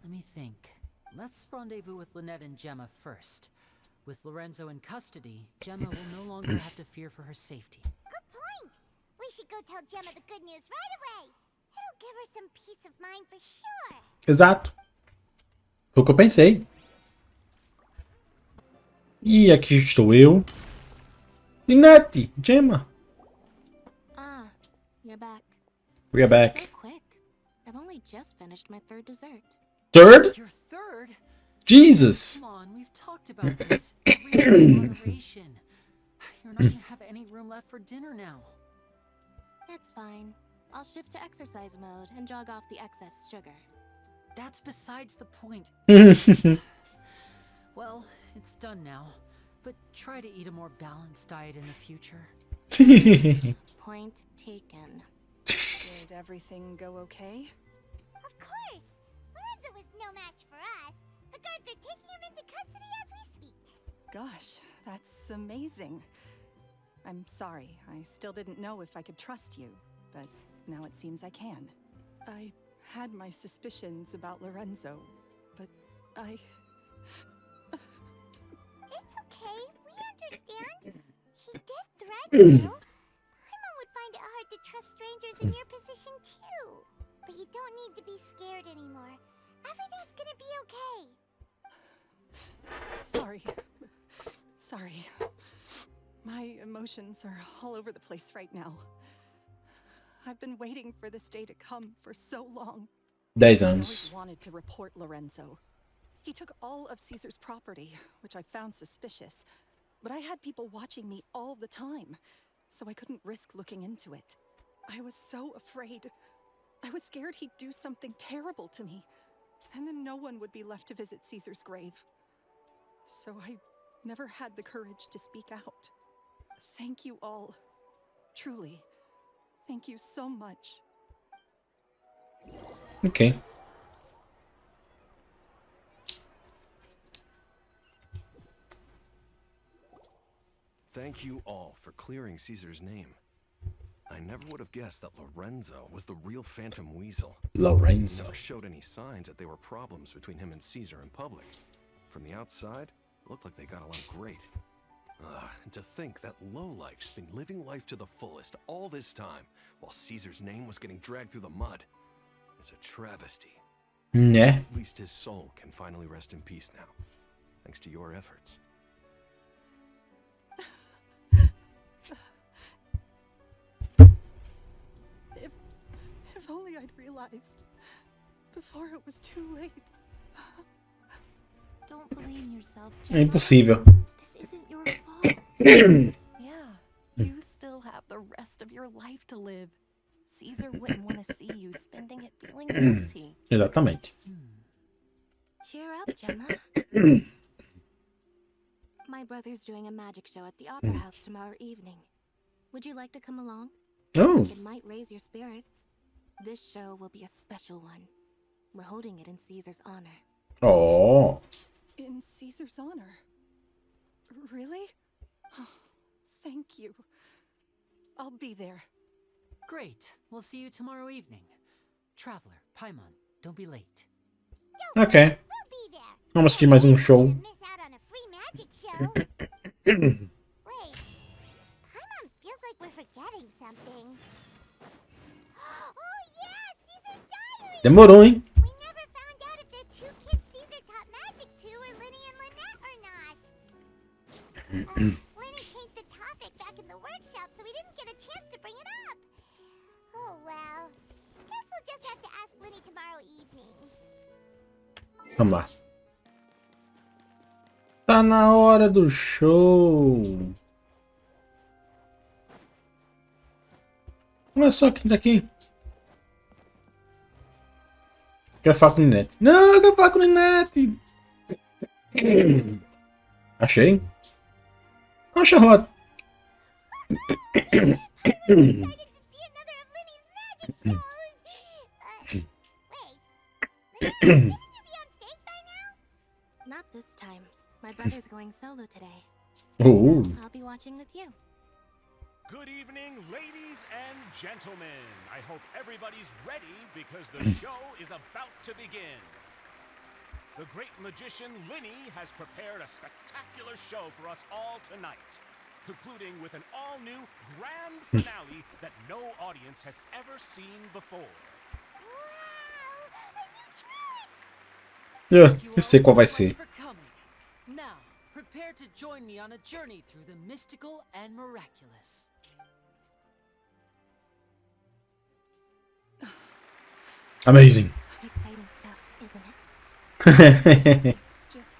[SPEAKER 5] Let me think. Let's rendezvous with Lynette and Gemma first. With Lorenzo in custody, Gemma will no longer have to fear for her safety.
[SPEAKER 3] Good point. We should go tell Gemma the good news right away. It'll give her some peace of mind for sure.
[SPEAKER 1] Exato. Foi o que eu pensei. E aqui estou eu. Linette, Gemma.
[SPEAKER 4] Ah, you're back.
[SPEAKER 1] We are back.
[SPEAKER 4] So quick. I've only just finished my third dessert.
[SPEAKER 1] Third?
[SPEAKER 5] Your third?
[SPEAKER 1] Jesus.
[SPEAKER 5] Come on, we've talked about this. Every moderation. You're not gonna have any room left for dinner now.
[SPEAKER 4] It's fine. I'll shift to exercise mode and jog off the excess sugar.
[SPEAKER 5] That's besides the point. Well, it's done now. But try to eat a more balanced diet in the future.
[SPEAKER 4] Point taken.
[SPEAKER 9] Did everything go okay?
[SPEAKER 3] Of course. Lorenzo was no match for us. The guards are taking him into custody as we speak.
[SPEAKER 9] Gosh, that's amazing. I'm sorry. I still didn't know if I could trust you, but now it seems I can. I had my suspicions about Lorenzo, but
[SPEAKER 3] It's okay. We understand. He did threaten you. My mom would find it hard to trust strangers in your position too. But you don't need to be scared anymore. Everything's gonna be okay.
[SPEAKER 9] Sorry. My emotions are all over the place right now. I've been waiting for this day to come for so long.
[SPEAKER 1] 10
[SPEAKER 9] I
[SPEAKER 1] anos.
[SPEAKER 9] always wanted to report Lorenzo. He took all of Caesar's property, which I found suspicious. But I had people watching me all the time, so I couldn't risk looking into it. I was so afraid. I was scared he'd do something terrible to me, and then no one would be left to visit Caesar's grave. So I never had the courage to speak out. Thank you all. Truly. Thank you so much.
[SPEAKER 1] Ok.
[SPEAKER 6] Thank you all for clearing Caesar's name. I never would have guessed that Lorenzo was the real Phantom Weasel.
[SPEAKER 1] Lorenzo.
[SPEAKER 6] He never showed any signs that there were problems between him and Caesar in public. From the outside, it looked like they got along great. And to think that lowlife's been living life to the fullest all this time, while Caesar's name was getting dragged through the mud. It's a travesty.
[SPEAKER 1] Né?
[SPEAKER 6] At least his soul can finally rest in peace now, thanks to your efforts.
[SPEAKER 9] If only I'd realized before it was too late.
[SPEAKER 4] Don't blame yourself,
[SPEAKER 1] É
[SPEAKER 4] Gemma.
[SPEAKER 1] impossível.
[SPEAKER 4] This isn't your fault. Yeah, you still have the rest of your life to live. Caesar wouldn't want to see you spending it feeling guilty.
[SPEAKER 1] Exatamente.
[SPEAKER 4] Cheer up, Gemma. My brother's doing a magic show at the Opera House tomorrow evening. Would you like to come along?
[SPEAKER 1] Oh.
[SPEAKER 4] It might raise your spirits. This show will be a special one. We're holding it in Caesar's honor.
[SPEAKER 1] Oh.
[SPEAKER 9] In Caesar's honor? Really? Oh, thank you. I'll be there.
[SPEAKER 5] Great. We'll see you tomorrow evening. Traveler, Paimon, don't be late.
[SPEAKER 1] Ok.
[SPEAKER 3] We'll be there.
[SPEAKER 1] Vamos assistir mais um show.
[SPEAKER 3] Miss out on a free magic show. Wait. Paimon feels like we're forgetting something. Oh yeah, Caesar's diary.
[SPEAKER 1] Demorou, hein?
[SPEAKER 3] We never found out if the two kids Caesar taught magic to were Liney and Lynette or not. Liney changed the topic back in the workshop, so we didn't get a chance to bring it up. Oh well. Guess we'll just have to ask Liney tomorrow evening.
[SPEAKER 1] Tá na hora do show. Olha só quem tá aqui. Quero falar com o Ninete. Não, eu quero falar com o Ninete. Achei. Olha a Charlotte.
[SPEAKER 2] Not this time. My brother's going solo today.
[SPEAKER 1] Oh.
[SPEAKER 2] So I'll be watching with you.
[SPEAKER 15] Good evening, ladies and gentlemen. I hope everybody's ready because the show is about to begin. The great magician Liney has prepared a spectacular show for us all tonight, concluding with an all-new grand finale that no audience has ever seen before.
[SPEAKER 1] Eu sei qual vai ser.
[SPEAKER 5] Now, prepare to join me on a journey through the mystical and miraculous.
[SPEAKER 1] Amazing.
[SPEAKER 2] Exciting stuff, isn't it?
[SPEAKER 9] It's just...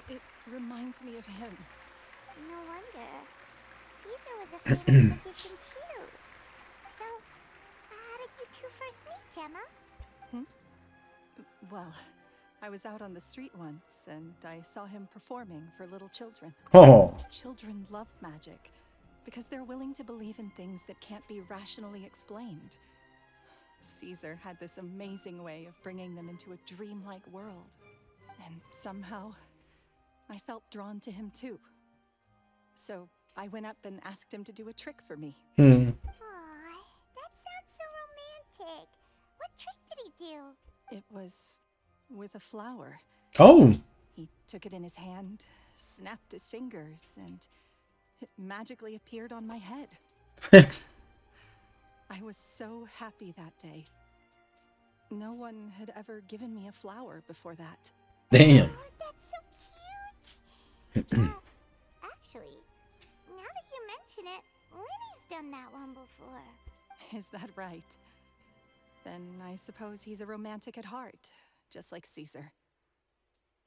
[SPEAKER 9] It reminds me of him.
[SPEAKER 3] No wonder. Caesar was a famous magician too. So, how did you two first meet, Gemma?
[SPEAKER 9] Well, I was out on the street once, and I saw him performing for little children.
[SPEAKER 1] Oh.
[SPEAKER 9] Children love magic, because they're willing to believe in things that can't be rationally explained. Caesar had this amazing way of bringing them into a dreamlike world. And somehow, I felt drawn to him too. So I went up and asked him to do a trick for me.
[SPEAKER 3] Aw, that sounds so romantic. What trick did he do?
[SPEAKER 9] It was with a flower.
[SPEAKER 1] Oh.
[SPEAKER 9] He took it in his hand, snapped his fingers, and it magically appeared on my head. I was so happy that day. No one had ever given me a flower before that.
[SPEAKER 1] Damn.
[SPEAKER 3] Oh, that's so cute. Actually, now that you mention it, Liney's done that one before.
[SPEAKER 9] Is that right? Then I suppose he's a romantic at heart, just like Caesar.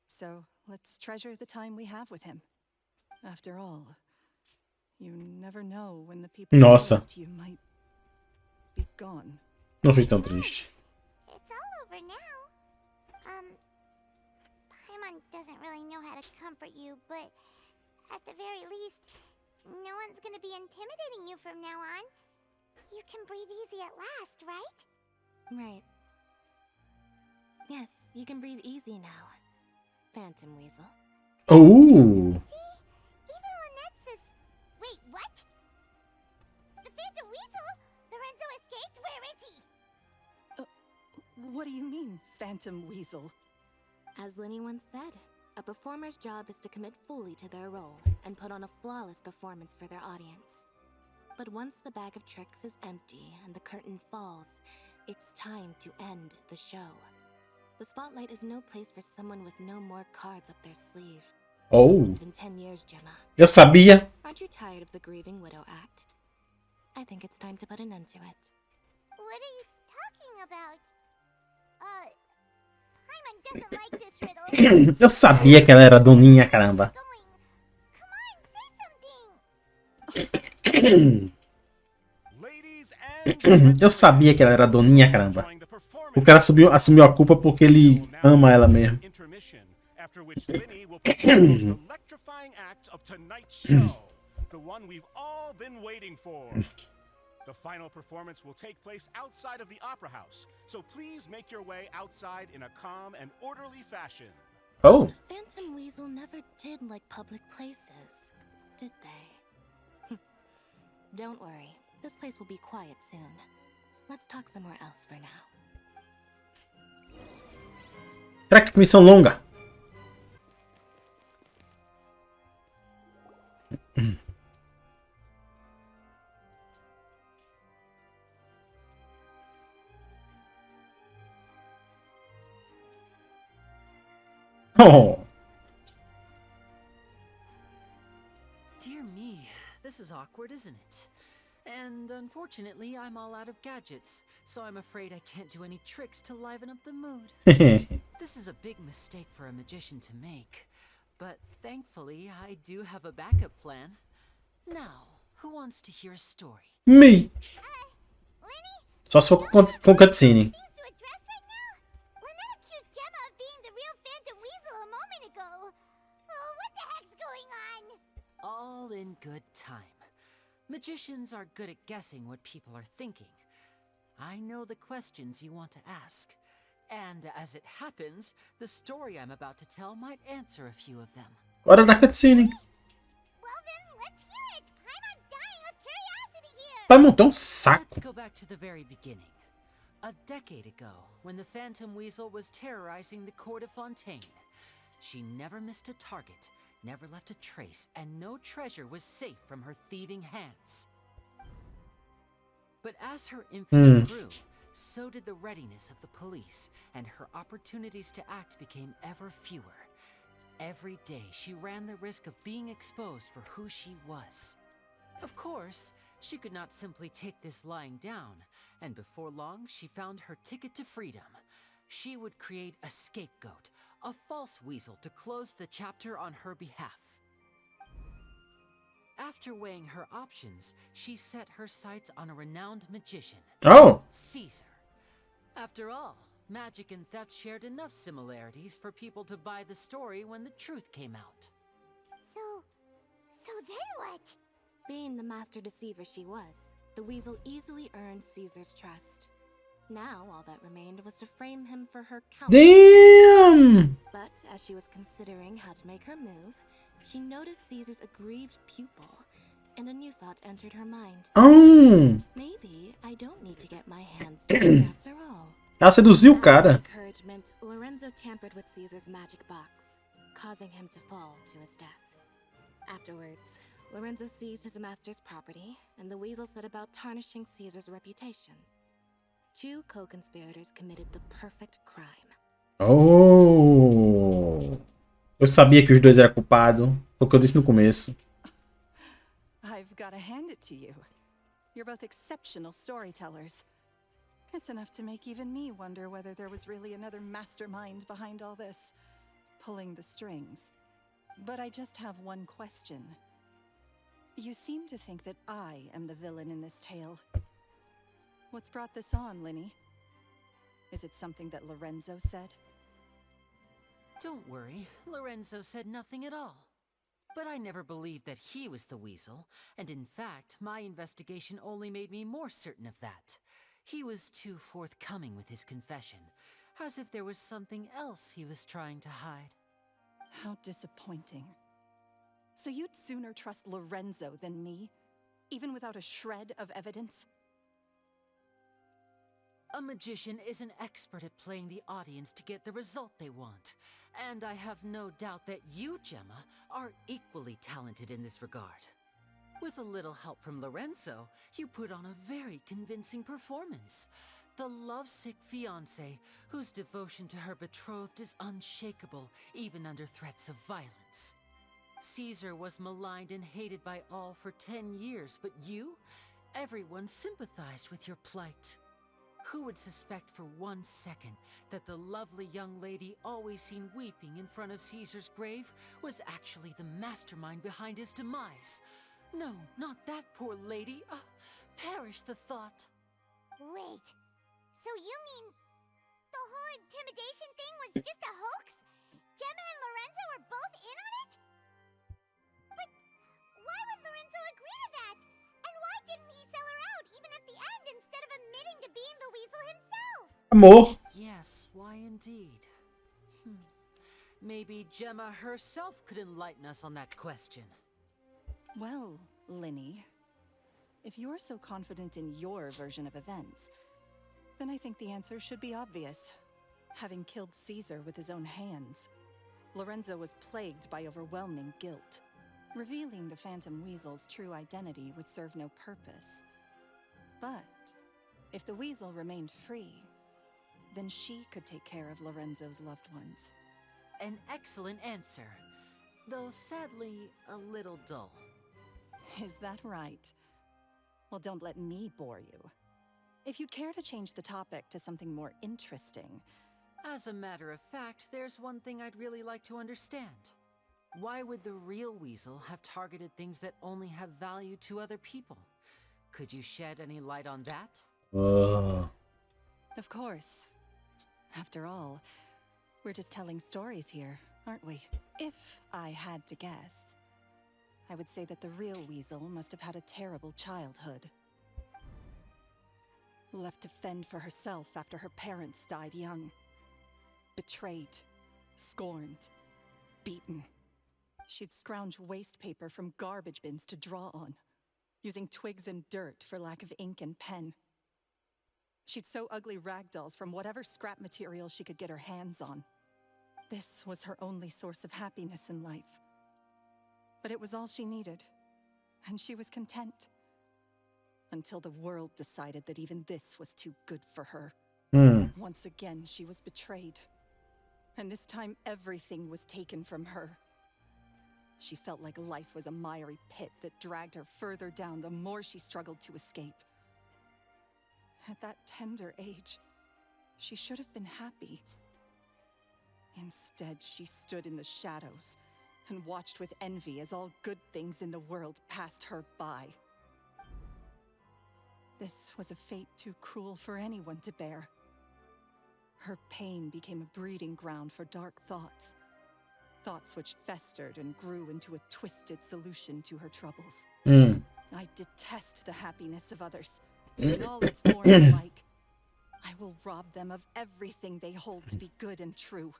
[SPEAKER 9] So let's treasure the time we have with him. After all, you never know when the people
[SPEAKER 1] Nossa.
[SPEAKER 9] closest to you might be gone.
[SPEAKER 1] Não fui tão triste.
[SPEAKER 3] It's all over now. Paimon doesn't really know how to comfort you, but at the very least, no one's gonna be intimidating you from now on. You can breathe easy at last, right?
[SPEAKER 2] Right. Yes, you can breathe easy now. Phantom Weasel.
[SPEAKER 1] Oh.
[SPEAKER 3] Even Lynette says... Wait, what? The Phantom Weasel? Lorenzo escaped? Where is he?
[SPEAKER 9] What do you mean, Phantom Weasel?
[SPEAKER 2] As Liney once said, a performer's job is to commit fully to their role and put on a flawless performance for their audience. But once the bag of tricks is empty and the curtain falls, it's time to end the show. The spotlight is no place for someone with no more cards up their sleeve.
[SPEAKER 1] Oh.
[SPEAKER 2] It's been 10 years, Gemma.
[SPEAKER 1] Eu sabia.
[SPEAKER 2] Aren't you tired of the grieving widow act? I think it's time to put an end to it.
[SPEAKER 3] What are you talking about? Paimon doesn't like this riddle.
[SPEAKER 1] Eu sabia que ela era doninha, caramba.
[SPEAKER 3] Come on, say something.
[SPEAKER 1] Eu sabia que ela era doninha, caramba. O cara assumiu a culpa porque ele ama ela mesmo.
[SPEAKER 15] After which Liney will perform the most electrifying act of tonight's show, the one we've all been waiting for. The final performance will take place outside of the Opera House, so please make your way outside in a calm and orderly fashion.
[SPEAKER 1] Oh.
[SPEAKER 2] Phantom Weasel never did like public places, did they? Don't worry, this place will be quiet soon. Let's talk somewhere else for now.
[SPEAKER 1] Será que missão longa? Oh.
[SPEAKER 5] Dear me, this is awkward, isn't it? And unfortunately, I'm all out of gadgets, so I'm afraid I can't do any tricks to liven up the mood. This is a big mistake for a magician to make. But thankfully, I do have a backup plan. Now, who wants to hear a story?
[SPEAKER 1] Me! Só se for com cutscene.
[SPEAKER 5] All in good time. Magicians are good at guessing what people are thinking. I know the questions you want to ask. And as it happens, the story I'm about to tell might answer a few of them.
[SPEAKER 1] Hora da cutscene. Paimon, tem saco.
[SPEAKER 5] Let's go back to the very beginning. A decade ago, when the Phantom Weasel was terrorizing the court of Fontaine. She never missed a target, never left a trace, and no treasure was safe from her thieving hands. But as her infamy grew, so did the readiness of the police, and her opportunities to act became ever fewer. Every day, she ran the risk of being exposed for who she was. Of course, she could not simply take this lying down, and before long, she found her ticket to freedom. She would create a scapegoat, a false weasel to close the chapter on her behalf. After weighing her options, she set her sights on a renowned magician.
[SPEAKER 1] Oh!
[SPEAKER 5] Caesar. After all, magic and theft shared enough similarities for people to buy the story when the truth came out.
[SPEAKER 3] So then what?
[SPEAKER 4] Being the master deceiver she was, the weasel easily earned Caesar's trust. Now all that remained was to frame him for her counsel.
[SPEAKER 1] Damn!
[SPEAKER 4] But as she was considering how to make her move, she noticed Caesar's aggrieved pupil, and a new thought entered her mind.
[SPEAKER 1] Oh!
[SPEAKER 4] Maybe I don't need to get my hands dirty after all.
[SPEAKER 1] Ela seduziu o cara.
[SPEAKER 4] Encouragement, Lorenzo tampered with Caesar's magic box, causing him to fall to his death. Afterwards, Lorenzo seized his master's property, and the weasel set about tarnishing Caesar's reputation. Two co-conspirators committed the perfect crime.
[SPEAKER 1] Oh! Eu sabia que os dois eram culpados. Foi o que eu disse no começo.
[SPEAKER 9] I've got to hand it to you. You're both exceptional storytellers. It's enough to make even me wonder whether there was really another mastermind behind all this, pulling the strings. But I just have one question. You seem to think that I am the villain in this tale. What's brought this on, Liney? Is it something that Lorenzo said?
[SPEAKER 5] Don't worry, Lorenzo said nothing at all. But I never believed that he was the weasel, and in fact, my investigation only made me more certain of that. He was too forthcoming with his confession, as if there was something else he was trying to hide.
[SPEAKER 9] How disappointing. So you'd sooner trust Lorenzo than me, even without a shred of evidence?
[SPEAKER 5] A magician is an expert at playing the audience to get the result they want. And I have no doubt that you, Gemma, are equally talented in this regard. With a little help from Lorenzo, you put on a very convincing performance. The lovesick fiancé, whose devotion to her betrothed is unshakable, even under threats of violence. Caesar was maligned and hated by all for 10 years, but you? Everyone sympathized with your plight. Who would suspect for 1 second that the lovely young lady always seen weeping in front of Caesar's grave was actually the mastermind behind his demise? No, not that poor lady. Perish the thought.
[SPEAKER 3] Wait, so you mean the whole intimidation thing was just a hoax? Gemma and Lorenzo were both in on it? But why would Lorenzo agree to that? And why didn't he sell her out even at the end instead of admitting to being the weasel himself?
[SPEAKER 1] Amor.
[SPEAKER 5] Yes, why indeed? Maybe Gemma herself could enlighten us on that question.
[SPEAKER 9] Well, Liney, if you're so confident in your version of events, then I think the answer should be obvious. Having killed Caesar with his own hands, Lorenzo was plagued by overwhelming guilt. Revealing the Phantom Weasel's true identity would serve no purpose. But if the weasel remained free, then she could take care of Lorenzo's loved ones.
[SPEAKER 5] An excellent answer, though sadly a little dull.
[SPEAKER 9] Is that right? Well, don't let me bore you. If you'd care to change the topic to something more interesting.
[SPEAKER 5] As a matter of fact, there's one thing I'd really like to understand. Why would the real weasel have targeted things that only have value to other people? Could you shed any light on that?
[SPEAKER 9] Of course. After all, we're just telling stories here, aren't we? If I had to guess, I would say that the real weasel must have had a terrible childhood. Left to fend for herself after her parents died young. Betrayed, scorned, beaten. She'd scrounge waste paper from garbage bins to draw on, using twigs and dirt for lack of ink and pen. She'd sew ugly rag dolls from whatever scrap material she could get her hands on. This was her only source of happiness in life. But it was all she needed, and she was content. Until the world decided that even this was too good for her. Once again, she was betrayed. And this time, everything was taken from her. She felt like life was a miry pit that dragged her further down the more she struggled to escape. At that tender age, she should have been happy. Instead, she stood in the shadows and watched with envy as all good things in the world passed her by. This was a fate too cruel for anyone to bear. Her pain became a breeding ground for dark thoughts. Thoughts which festered and grew into a twisted solution to her troubles. I detest the happiness of others, in all its forms alike. I will rob them of everything they hold to be good and true,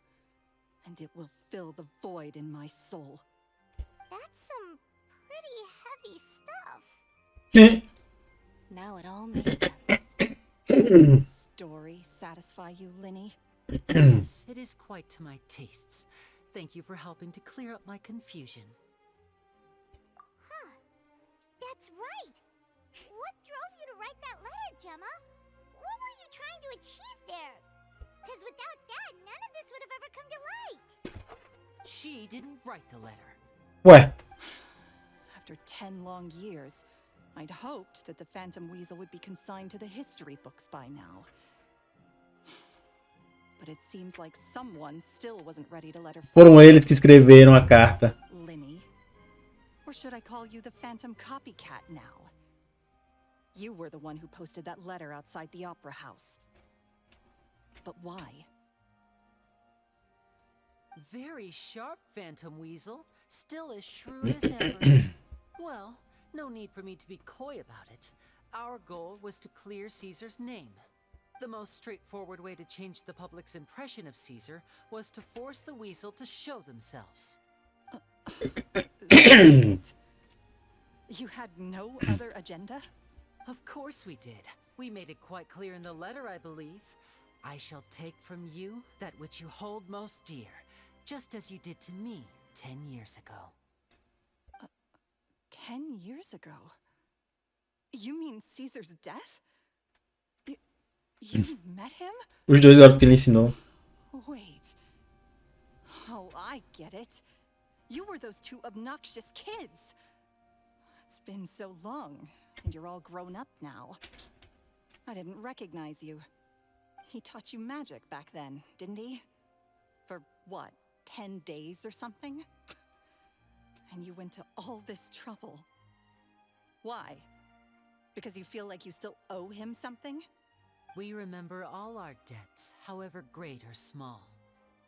[SPEAKER 9] and it will fill the void in my soul.
[SPEAKER 3] That's some pretty heavy stuff.
[SPEAKER 4] Now it all makes sense.
[SPEAKER 9] Does this story satisfy you, Liney?
[SPEAKER 5] Yes, it is quite to my tastes. Thank you for helping to clear up my confusion.
[SPEAKER 3] Huh. That's right. What drove you to write that letter, Gemma? What were you trying to achieve there? Because without that, none of this would have ever come to light.
[SPEAKER 5] She didn't write the letter.
[SPEAKER 1] Ué.
[SPEAKER 9] After 10 long years, I'd hoped that the Phantom Weasel would be consigned to the history books by now. But it seems like someone still wasn't ready to let her.
[SPEAKER 1] Foram eles que escreveram a carta.
[SPEAKER 9] Liney, or should I call you the Phantom Copycat now? You were the one who posted that letter outside the Opera House. But why?
[SPEAKER 5] Very sharp, Phantom Weasel. Still as shrewd as ever. Well, no need for me to be coy about it. Our goal was to clear Caesar's name. The most straightforward way to change the public's impression of Caesar was to force the Weasel to show themselves.
[SPEAKER 9] You had no other agenda?
[SPEAKER 5] Of course we did. We made it quite clear in the letter, I believe. I shall take from you that which you hold most dear, just as you did to me 10 years ago.
[SPEAKER 9] 10 years ago? You mean Caesar's death? You met him?
[SPEAKER 1] Os dois garotos que ele ensinou.
[SPEAKER 9] Wait. Oh, I get it. You were those two obnoxious kids. It's been so long, and you're all grown up now. I didn't recognize you. He taught you magic back then, didn't he? For what, 10 days or something? And you went to all this trouble. Why? Because you feel like you still owe him something?
[SPEAKER 5] We remember all our debts, however great or small.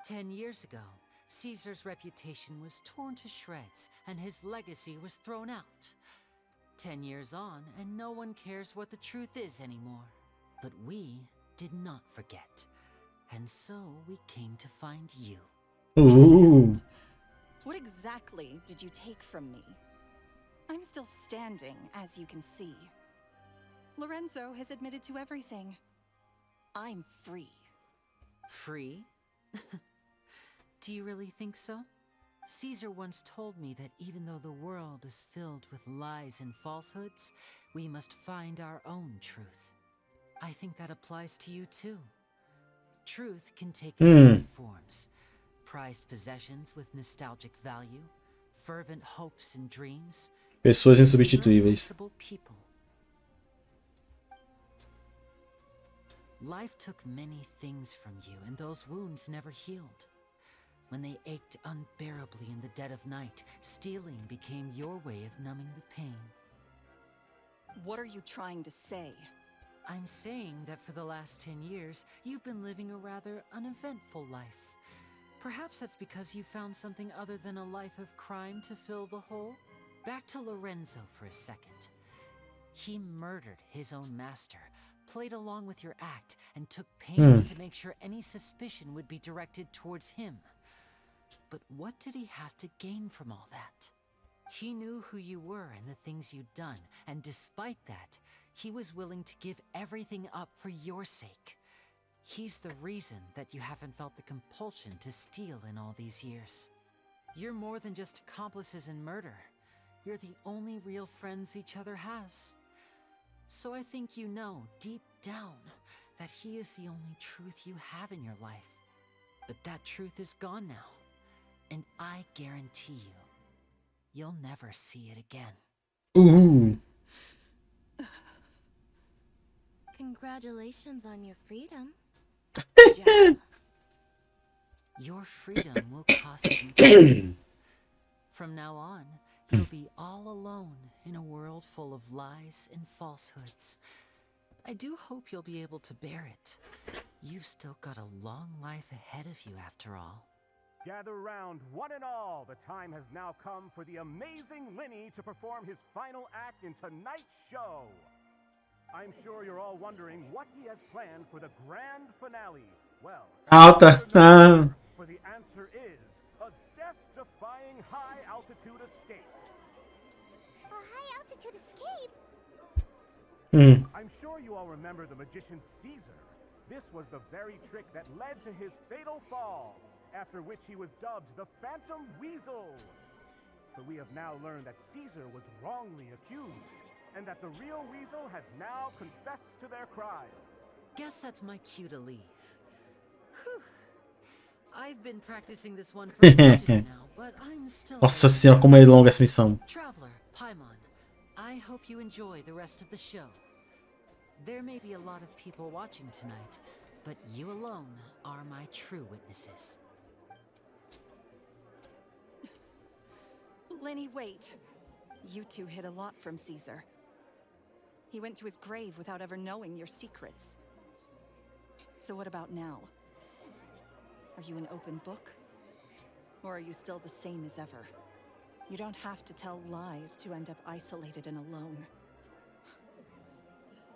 [SPEAKER 5] 10 years ago, Caesar's reputation was torn to shreds, and his legacy was thrown out. 10 years on, and no one cares what the truth is anymore. But we did not forget, and so we came to find you.
[SPEAKER 1] Ooh.
[SPEAKER 9] What exactly did you take from me? I'm still standing, as you can see. Lorenzo has admitted to everything. I'm free.
[SPEAKER 5] Free? Do you really think so? Caesar once told me that even though the world is filled with lies and falsehoods, we must find our own truth. I think that applies to you too. Truth can take many forms. Prized possessions with nostalgic value, fervent hopes and dreams,
[SPEAKER 1] Pessoas insubstituíveis.
[SPEAKER 5] people. Life took many things from you, and those wounds never healed. When they ached unbearably in the dead of night, stealing became your way of numbing the pain.
[SPEAKER 9] What are you trying to say?
[SPEAKER 5] I'm saying that for the last 10 years, you've been living a rather uneventful life. Perhaps that's because you found something other than a life of crime to fill the hole? Back to Lorenzo for a second. He murdered his own master, played along with your act, and took pains to make sure any suspicion would be directed towards him. But what did he have to gain from all that? He knew who you were and the things you'd done, and despite that, he was willing to give everything up for your sake. He's the reason that you haven't felt the compulsion to steal in all these years. You're more than just accomplices in murder. You're the only real friends each other has. So I think you know, deep down, that he is the only truth you have in your life. But that truth is gone now. And I guarantee you, you'll never see it again.
[SPEAKER 1] Ooh.
[SPEAKER 4] Congratulations on your freedom.
[SPEAKER 5] Your freedom will cost you. From now on, you'll be all alone in a world full of lies and falsehoods. I do hope you'll be able to bear it. You've still got a long life ahead of you after all.
[SPEAKER 15] Gather round, one and all. The time has now come for the amazing Liney to perform his final act in tonight's show. I'm sure you're all wondering what he has planned for the grand finale. Well,
[SPEAKER 1] Alta.
[SPEAKER 15] for the answer is a death-defying high-altitude escape.
[SPEAKER 3] A high-altitude escape?
[SPEAKER 15] I'm sure you all remember the magician Caesar. This was the very trick that led to his fatal fall, after which he was dubbed the Phantom Weasel. So we have now learned that Caesar was wrongly accused, and that the real Weasel has now confessed to their crime.
[SPEAKER 5] Guess that's my cue to leave. Whew. I've been practicing this one for ages now, but I'm still...
[SPEAKER 1] Nossa senhora, como é longa essa missão.
[SPEAKER 5] Traveler, Paimon, I hope you enjoy the rest of the show. There may be a lot of people watching tonight, but you alone are my true witnesses.
[SPEAKER 9] Liney, wait. You two hid a lot from Caesar. He went to his grave without ever knowing your secrets. So what about now? Are you an open book? Or are you still the same as ever? You don't have to tell lies to end up isolated and alone.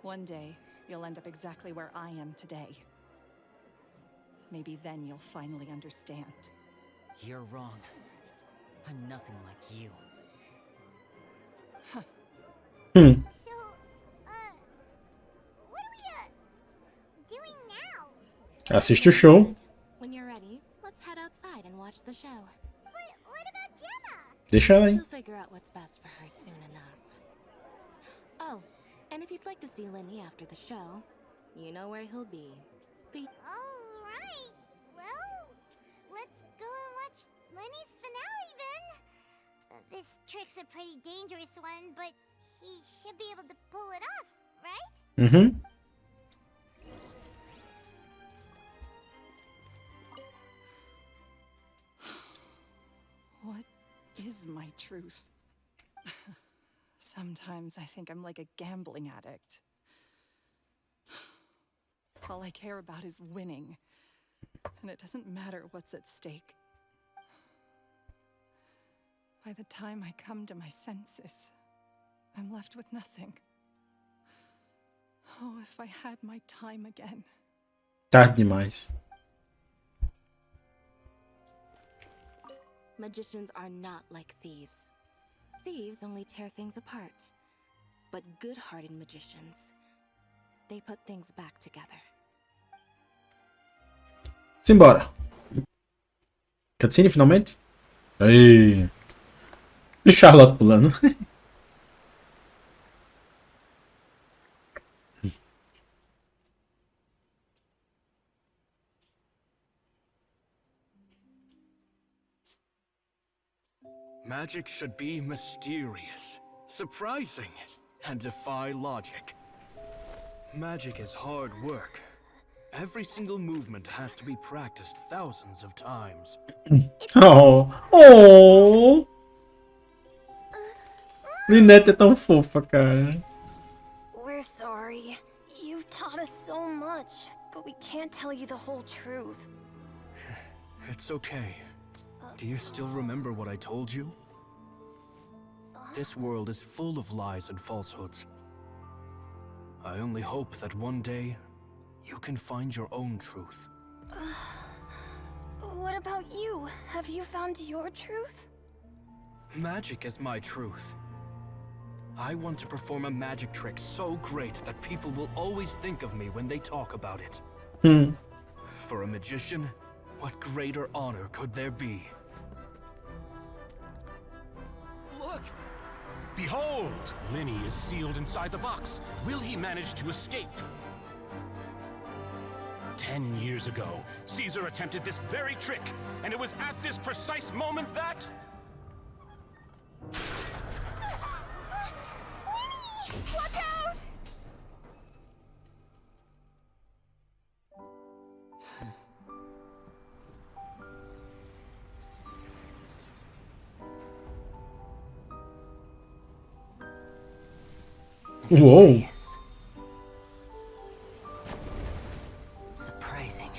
[SPEAKER 9] One day, you'll end up exactly where I am today. Maybe then you'll finally understand.
[SPEAKER 5] You're wrong. I'm nothing like you.
[SPEAKER 3] So, what are we, doing now?
[SPEAKER 1] Assiste o show.
[SPEAKER 4] When you're ready, let's head outside and watch the show.
[SPEAKER 3] But what about Gemma?
[SPEAKER 1] Deixa ela aí.
[SPEAKER 4] She'll figure out what's best for her soon enough. Oh, and if you'd like to see Liney after the show, you know where he'll be.
[SPEAKER 3] Alright. Well, let's go and watch Liney's finale then. This trick's a pretty dangerous one, but he should be able to pull it off, right?
[SPEAKER 9] What is my truth? Sometimes I think I'm like a gambling addict. All I care about is winning, and it doesn't matter what's at stake. By the time I come to my senses, I'm left with nothing. Oh, if I had my time again.
[SPEAKER 1] Tarde demais.
[SPEAKER 4] Magicians are not like thieves. Thieves only tear things apart. But good-hearted magicians, they put things back together.
[SPEAKER 1] Simbora. Cutscene finalmente? Aí. E Charlotte pulando.
[SPEAKER 13] Magic should be mysterious, surprising, and defy logic. Magic is hard work, Every single movement has to be practiced thousands of times.
[SPEAKER 1] Oh, oh. Linette é tão fofa, cara.
[SPEAKER 16] We're sorry. You've taught us so much, but we can't tell you the whole truth.
[SPEAKER 13] It's okay. Do you still remember what I told you? This world is full of lies and falsehoods. I only hope that one day you can find your own truth.
[SPEAKER 16] What about you? Have you found your truth?
[SPEAKER 13] Magic is my truth. I want to perform a magic trick so great that people will always think of me when they talk about it. For a magician, what greater honor could there be?
[SPEAKER 15] Look! Behold! Liney is sealed inside the box. Will he manage to escape? 10 years ago, Caesar attempted this very trick, and it was at this precise moment that...
[SPEAKER 16] Watch out!
[SPEAKER 1] Whoa.
[SPEAKER 14] Surprising.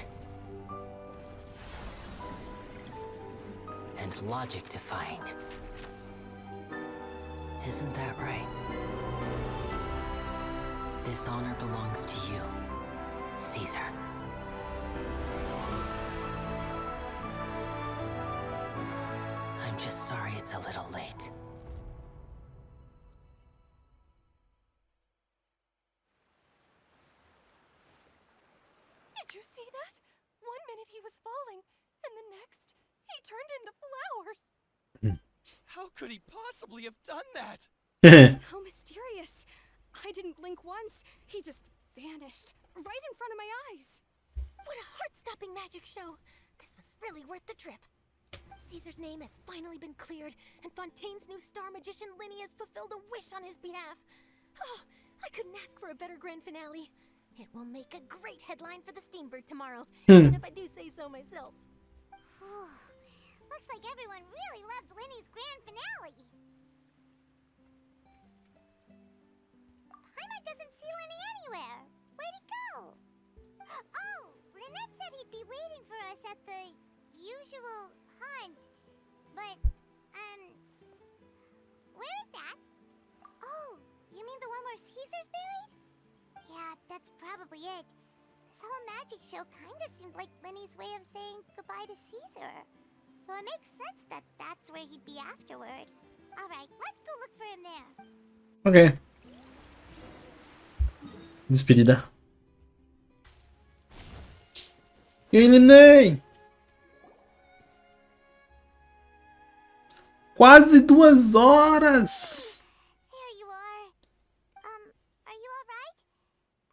[SPEAKER 14] And logic defying. Isn't that right? This honor belongs to you, Caesar. I'm just sorry it's a little late.
[SPEAKER 16] Did you see that? 1 minute he was falling, and the next, he turned into flowers.
[SPEAKER 17] How could he possibly have done that?
[SPEAKER 16] How mysterious. I didn't blink once. He just vanished right in front of my eyes.
[SPEAKER 2] What a heart-stopping magic show. This was really worth the trip. Caesar's name has finally been cleared, and Fontaine's new star magician Liney has fulfilled a wish on his behalf. Oh, I couldn't ask for a better grand finale. It will make a great headline for the Steambird tomorrow, even if I do say so myself.
[SPEAKER 3] Looks like everyone really loved Liney's grand finale. Paimon doesn't see Liney anywhere. Where'd he go? Oh, Lynette said he'd be waiting for us at the usual hunt. But, where is that? Oh, you mean the one where Caesar's buried? Yeah, that's probably it. This whole magic show kinda seemed like Liney's way of saying goodbye to Caesar. So it makes sense that that's where he'd be afterward. Alright, let's go look for him there.
[SPEAKER 1] Ok. Despedida. E aí, Liney? Quase 2 horas!
[SPEAKER 3] There you are. Are you alright?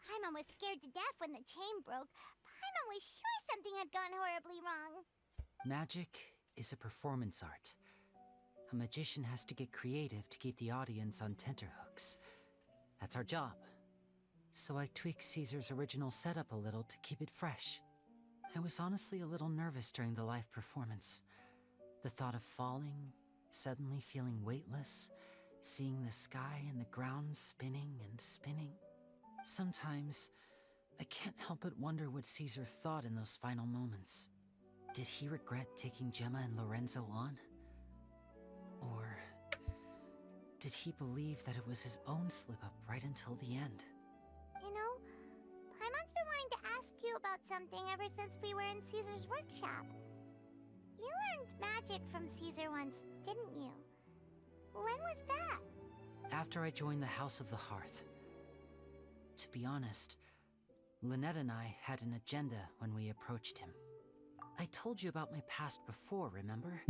[SPEAKER 3] Paimon was scared to death when the chain broke. Paimon was sure something had gone horribly wrong.
[SPEAKER 14] Magic is a performance art. A magician has to get creative to keep the audience on tenterhooks. That's our job. So I tweaked Caesar's original setup a little to keep it fresh. I was honestly a little nervous during the live performance. The thought of falling, suddenly feeling weightless, seeing the sky and the ground spinning and spinning. Sometimes, I can't help but wonder what Caesar thought in those final moments. Did he regret taking Gemma and Lorenzo on? Or did he believe that it was his own slip-up right until the end?
[SPEAKER 3] You know, Paimon's been wanting to ask you about something ever since we were in Caesar's workshop. You learned magic from Caesar once, didn't you? When was that?
[SPEAKER 14] After I joined the House of the Hearth. To be honest, Lynette and I had an agenda when we approached him. I told you about my past before, remember?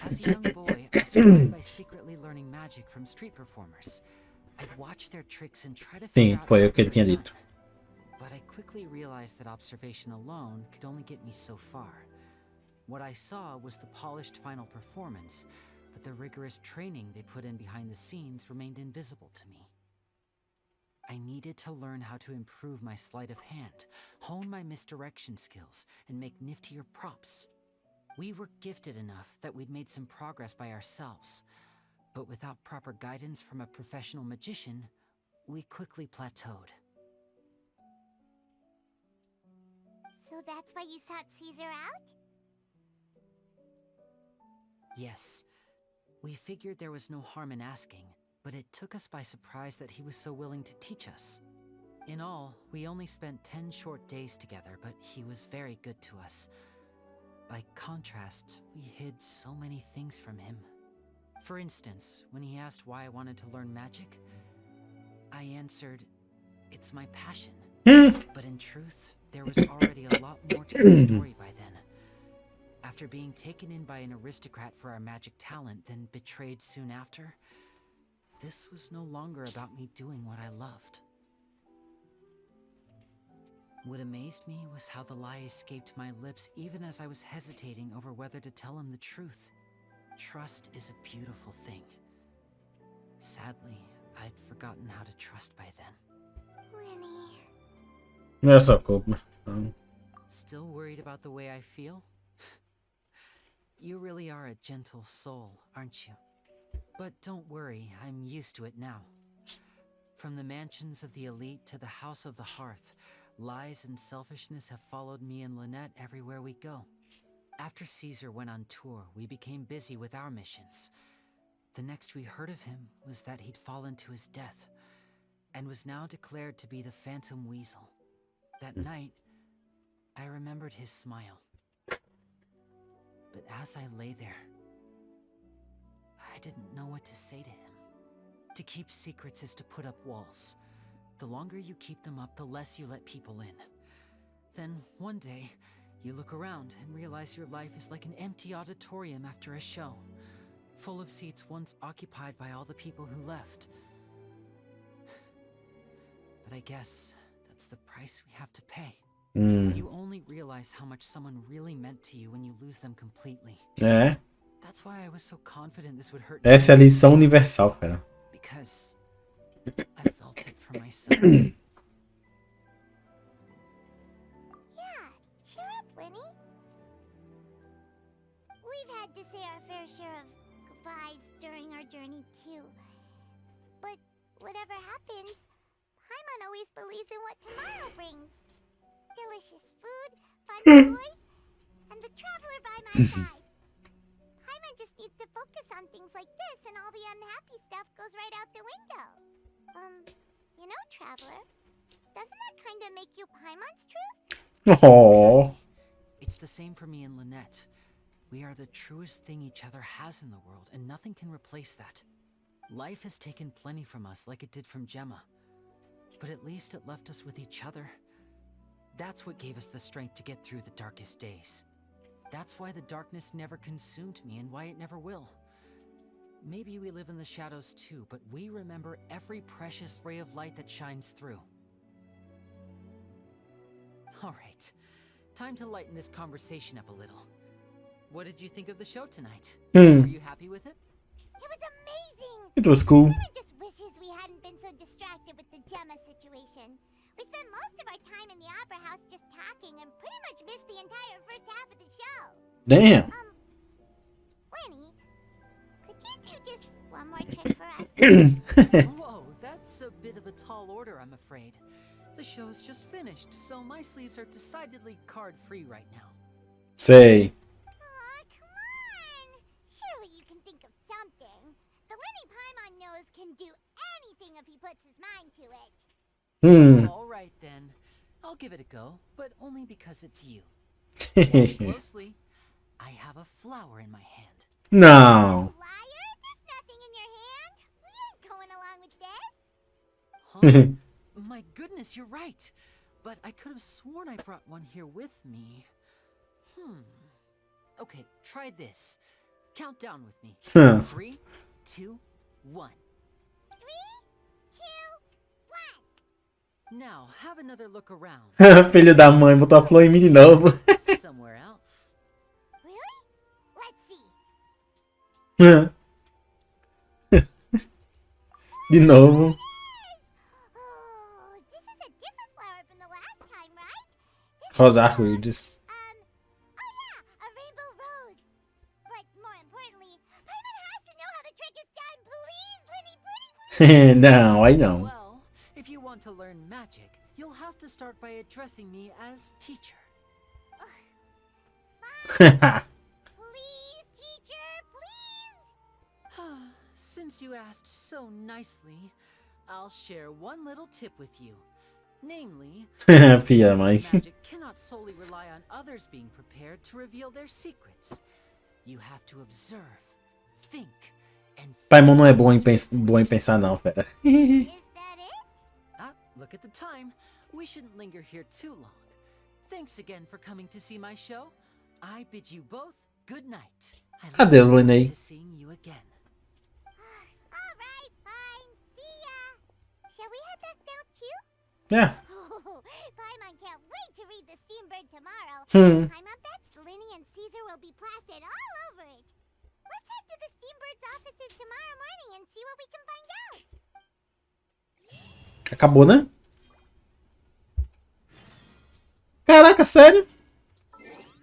[SPEAKER 14] As a young boy, I survived by secretly learning magic from street performers. I'd watch their tricks and try to figure out
[SPEAKER 1] foi
[SPEAKER 14] how
[SPEAKER 1] o que ele
[SPEAKER 14] they
[SPEAKER 1] tinha
[SPEAKER 14] were
[SPEAKER 1] dito.
[SPEAKER 14] done. But I quickly realized that observation alone could only get me so far. What I saw was the polished final performance, but the rigorous training they put in behind the scenes remained invisible to me. I needed to learn how to improve my sleight of hand, hone my misdirection skills, and make niftier props. We were gifted enough that we'd made some progress by ourselves, but without proper guidance from a professional magician, we quickly plateaued.
[SPEAKER 3] So that's why you sought Caesar out?
[SPEAKER 14] Yes. We figured there was no harm in asking, but it took us by surprise that he was so willing to teach us. In all, we only spent 10 short days together, but he was very good to us. By contrast, we hid so many things from him. For instance, when he asked why I wanted to learn magic, I answered, "It's my passion." But in truth, there was already a lot more to the story by then. After being taken in by an aristocrat for our magic talent, then betrayed soon after, this was no longer about me doing what I loved. What amazed me was how the lie escaped my lips even as I was hesitating over whether to tell him the truth. Trust is a beautiful thing. Sadly, I'd forgotten how to trust by then.
[SPEAKER 3] Liney.
[SPEAKER 1] That's so cool.
[SPEAKER 14] Still worried about the way I feel? You really are a gentle soul, aren't you? But don't worry, I'm used to it now. From the mansions of the elite to the house of the hearth, lies and selfishness have followed me and Lynette everywhere we go. After Caesar went on tour, we became busy with our missions. The next we heard of him was that he'd fallen to his death, and was now declared to be the Phantom Weasel. That night, I remembered his smile. But as I lay there, I didn't know what to say to him. To keep secrets is to put up walls. The longer you keep them up, the less you let people in. Then, one day, you look around and realize your life is like an empty auditorium after a show, full of seats once occupied by all the people who left. But I guess that's the price we have to pay. You only realize how much someone really meant to you when you lose them completely.
[SPEAKER 1] É.
[SPEAKER 14] That's why I was so confident this would hurt.
[SPEAKER 1] Essa é a lição universal, cara.
[SPEAKER 14] Because I felt it for myself.
[SPEAKER 3] Yeah, cheer up, Liney. We've had to say our fair share of goodbyes during our journey, too. But whatever happens, Paimon always believes in what tomorrow brings. Delicious food, fun toys, and the traveler by my side. Paimon just needs to focus on things like this, and all the unhappy stuff goes right out the window. You know, traveler, doesn't that kind of make you Paimon's truth?
[SPEAKER 1] Oh.
[SPEAKER 14] It's the same for me and Lynette. We are the truest thing each other has in the world, and nothing can replace that. Life has taken plenty from us, like it did from Gemma. But at least it left us with each other. That's what gave us the strength to get through the darkest days. That's why the darkness never consumed me, and why it never will. Maybe we live in the shadows too, but we remember every precious ray of light that shines through. Alright, time to lighten this conversation up a little. What did you think of the show tonight? Were you happy with it?
[SPEAKER 3] It was amazing!
[SPEAKER 1] It was cool.
[SPEAKER 3] Paimon just wishes we hadn't been so distracted with the Gemma situation. We spent most of our time in the opera house just talking and pretty much missed the entire first half of the show.
[SPEAKER 1] Damn.
[SPEAKER 3] Winnie, could you do just one more trick for us?
[SPEAKER 14] Whoa, that's a bit of a tall order, I'm afraid. The show's just finished, so my sleeves are decidedly card-free right now.
[SPEAKER 1] Say.
[SPEAKER 3] Aw, come on! Surely you can think of something. The Liney Paimon knows can do anything if he puts his mind to it.
[SPEAKER 14] All right then, I'll give it a go, but only because it's you. Watch closely. I have a flower in my hand.
[SPEAKER 1] No.
[SPEAKER 3] Liar! There's nothing in your hand. We ain't going along with this.
[SPEAKER 14] Huh? My goodness, you're right. But I could have sworn I brought one here with me. Okay, try this. Count down with me. 3, 2, 1.
[SPEAKER 3] 3, 2, 1.
[SPEAKER 14] Now, have another look around.
[SPEAKER 1] Filho da mãe, botou a flor em mim de novo.
[SPEAKER 14] Somewhere else.
[SPEAKER 3] Really? Let's see.
[SPEAKER 1] De novo. Rosa arco-íris.
[SPEAKER 3] A rainbow rose. But more importantly, Paimon has to know how the trick is done. Please, Liney, pretty please.
[SPEAKER 1] Não, aí não.
[SPEAKER 14] Well, if you want to learn magic, you'll have to start by addressing me as teacher.
[SPEAKER 3] Please, teacher, please.
[SPEAKER 14] Since you asked so nicely, I'll share one little tip with you. Namely,
[SPEAKER 1] Filha da mãe.
[SPEAKER 14] magic cannot solely rely on others being prepared to reveal their secrets. You have to observe, think, and
[SPEAKER 1] Paimon não é bom em pensar não, fera.
[SPEAKER 14] Look at the time. We shouldn't linger here too long. Thanks again for coming to see my show. I bid you both good night. I look
[SPEAKER 1] Adeus,
[SPEAKER 14] forward
[SPEAKER 1] Liney.
[SPEAKER 14] to seeing you again.
[SPEAKER 3] All right, fine. See ya. Shall we head back now too?
[SPEAKER 1] Yeah.
[SPEAKER 3] Paimon can't wait to read the Steambird tomorrow.
[SPEAKER 1] Hmm.
[SPEAKER 3] Paimon bets Liney and Caesar will be plastered all over it. Let's head to the Steambird's offices tomorrow morning and see what we can find out.
[SPEAKER 1] Acabou, né? Caraca, sério?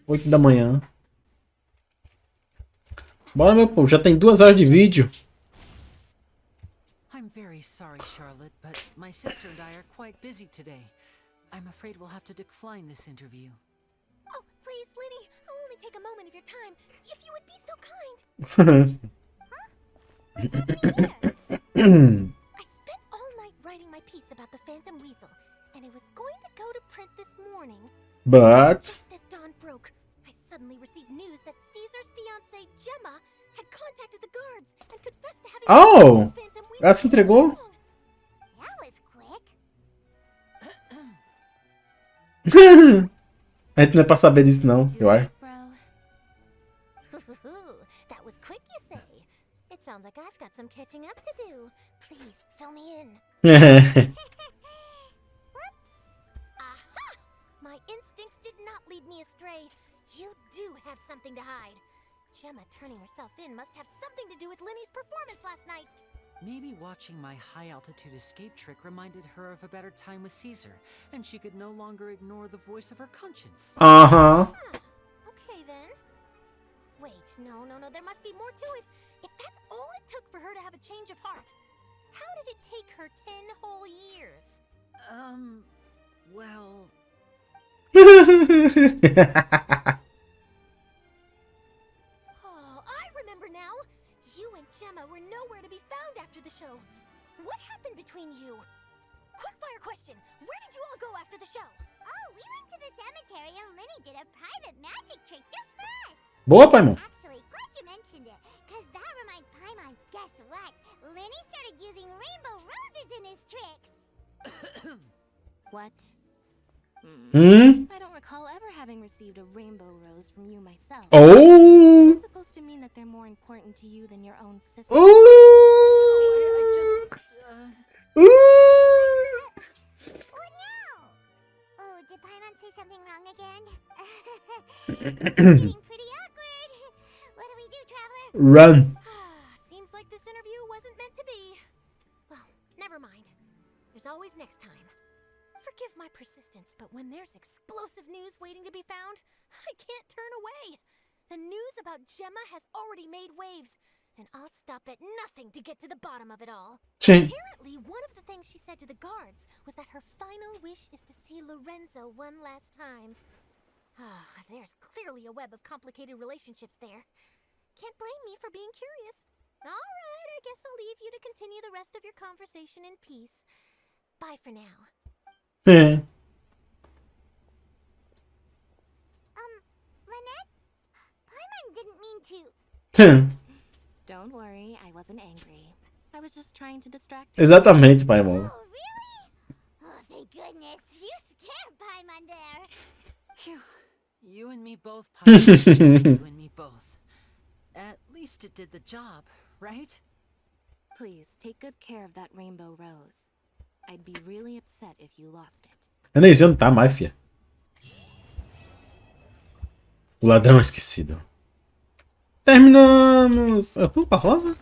[SPEAKER 1] 8 da manhã. Bora, meu povo. Já tem 2 horas de vídeo.
[SPEAKER 14] I'm very sorry, Charlotte, but my sister and I are quite busy today. I'm afraid we'll have to decline this interview.
[SPEAKER 2] Oh, please, Liney. I'll only take a moment of your time. If you would be so kind. I spent all night writing my piece about the Phantom Weasel, and it was going to go to print this morning.
[SPEAKER 1] But
[SPEAKER 2] Just as dawn broke, I suddenly received news that Caesar's fiancée, Gemma, had contacted the guards and confessed to having
[SPEAKER 1] Oh!
[SPEAKER 2] the Phantom Weasel.
[SPEAKER 1] Ela se entregou?
[SPEAKER 3] That was quick.
[SPEAKER 1] A gente não é pra saber disso não, eu acho.
[SPEAKER 2] That was quick, you say? It sounds like I've got some catching up to do. Please, fill me in. Aha! My instincts did not lead me astray. You do have something to hide. Gemma turning herself in must have something to do with Liney's performance last night.
[SPEAKER 14] Maybe watching my high-altitude escape trick reminded her of a better time with Caesar, and she could no longer ignore the voice of her conscience.
[SPEAKER 1] Uh-huh.
[SPEAKER 2] Okay, then. Wait, no, there must be more to it. If that's all it took for her to have a change of heart, how did it take her 10 whole years?
[SPEAKER 14] Well...
[SPEAKER 2] Oh, I remember now. You and Gemma were nowhere to be found after the show. What happened between you? Quickfire question. Where did you all go after the show?
[SPEAKER 3] Oh, we went to the cemetery and Liney did a private magic trick just for us.
[SPEAKER 1] Boa, Paimon.
[SPEAKER 3] Actually, glad you mentioned it, because that reminds Paimon, guess what? Liney started using rainbow roses in his tricks.
[SPEAKER 4] What?
[SPEAKER 1] Hmm?
[SPEAKER 4] I don't recall ever having received a rainbow rose from you myself.
[SPEAKER 1] Oh!
[SPEAKER 4] Is it supposed to mean that they're more important to you than your own sister?
[SPEAKER 1] Ooh! Ooh!
[SPEAKER 3] What now? Oh, did Paimon say something wrong again? It's getting pretty awkward. What do we do, Traveler?
[SPEAKER 1] Run.
[SPEAKER 2] Seems like this interview wasn't meant to be. Well, never mind. There's always next time. Forgive my persistence, but when there's explosive news waiting to be found, I can't turn away. The news about Gemma has already made waves, and I'll stop at nothing to get to the bottom of it all. Apparently, one of the things she said to the guards was that her final wish is to see Lorenzo one last time. There's clearly a web of complicated relationships there. Can't blame me for being curious. All right, I guess I'll leave you to continue the rest of your conversation in peace. Bye for now.
[SPEAKER 1] É.
[SPEAKER 3] Lynette? Paimon didn't mean to.
[SPEAKER 4] Don't worry, I wasn't angry. I was just trying to distract you.
[SPEAKER 1] Exatamente, Paimon.
[SPEAKER 3] Oh, really? Oh, thank goodness. You scared Paimon there.
[SPEAKER 14] Phew. You and me both, Paimon. You and me both. At least it did the job, right?
[SPEAKER 4] Please, take good care of that rainbow rose. I'd be really upset if you lost it.
[SPEAKER 1] Eu nem sei onde tá mais, fia. O ladrão esquecido. Terminamos! Eu tô com a rosa?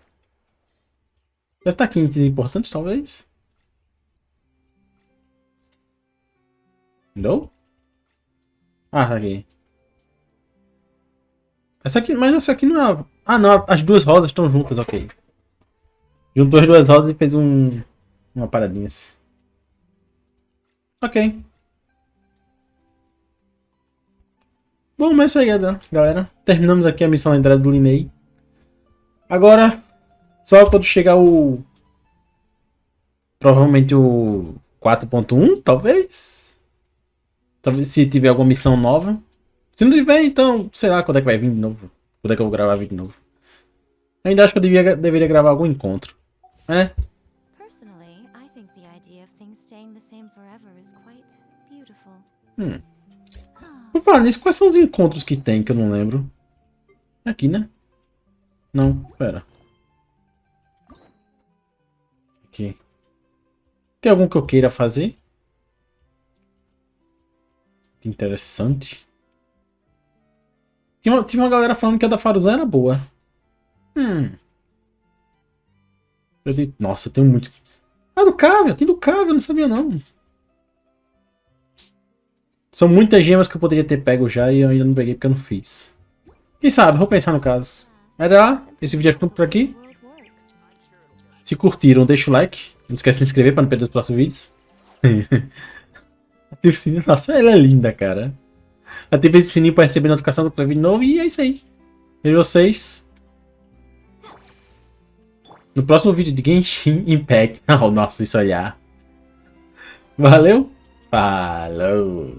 [SPEAKER 1] Deve estar aqui em itens importantes, talvez. Não? Ah, tá aqui. Essa aqui, mas essa aqui não é... Ah, não, as duas rosas estão juntas, ok. Juntou as duas rosas e fez uma paradinha assim. Ok. Bom, mas é isso aí, galera. Terminamos aqui a missão lendária do Liney. Agora, só quando chegar o... Provavelmente o 4.1, talvez? Talvez se tiver alguma missão nova. Se não tiver, então, sei lá quando é que vai vir de novo. Quando é que eu vou gravar vídeo de novo. Ainda acho que eu deveria gravar algum encontro. É?
[SPEAKER 2] Personally, I think the idea of things staying the same forever is quite beautiful.
[SPEAKER 1] Vou falar nisso, quais são os encontros que tem que eu não lembro? Aqui, né? Não, pera. Aqui. Tem algum que eu queira fazer? Interessante. Tinha uma galera falando que a da Faruzan era boa. Nossa, eu tenho muitos. Ah, do Cável, tem do Cável, eu não sabia não. São muitas gemas que eu poderia ter pego já e eu ainda não peguei porque eu não fiz. Quem sabe, vou pensar no caso. Mas lá, esse vídeo ficou por aqui. Se curtiram, deixa o like. Não esquece de se inscrever para não perder os próximos vídeos. Ative o sininho. Nossa, ela é linda, cara. Ative esse sininho para receber notificação do vídeo novo. E é isso aí. Vejo vocês no próximo vídeo de Genshin Impact. Oh, nossa, isso olhar. Valeu. Falou.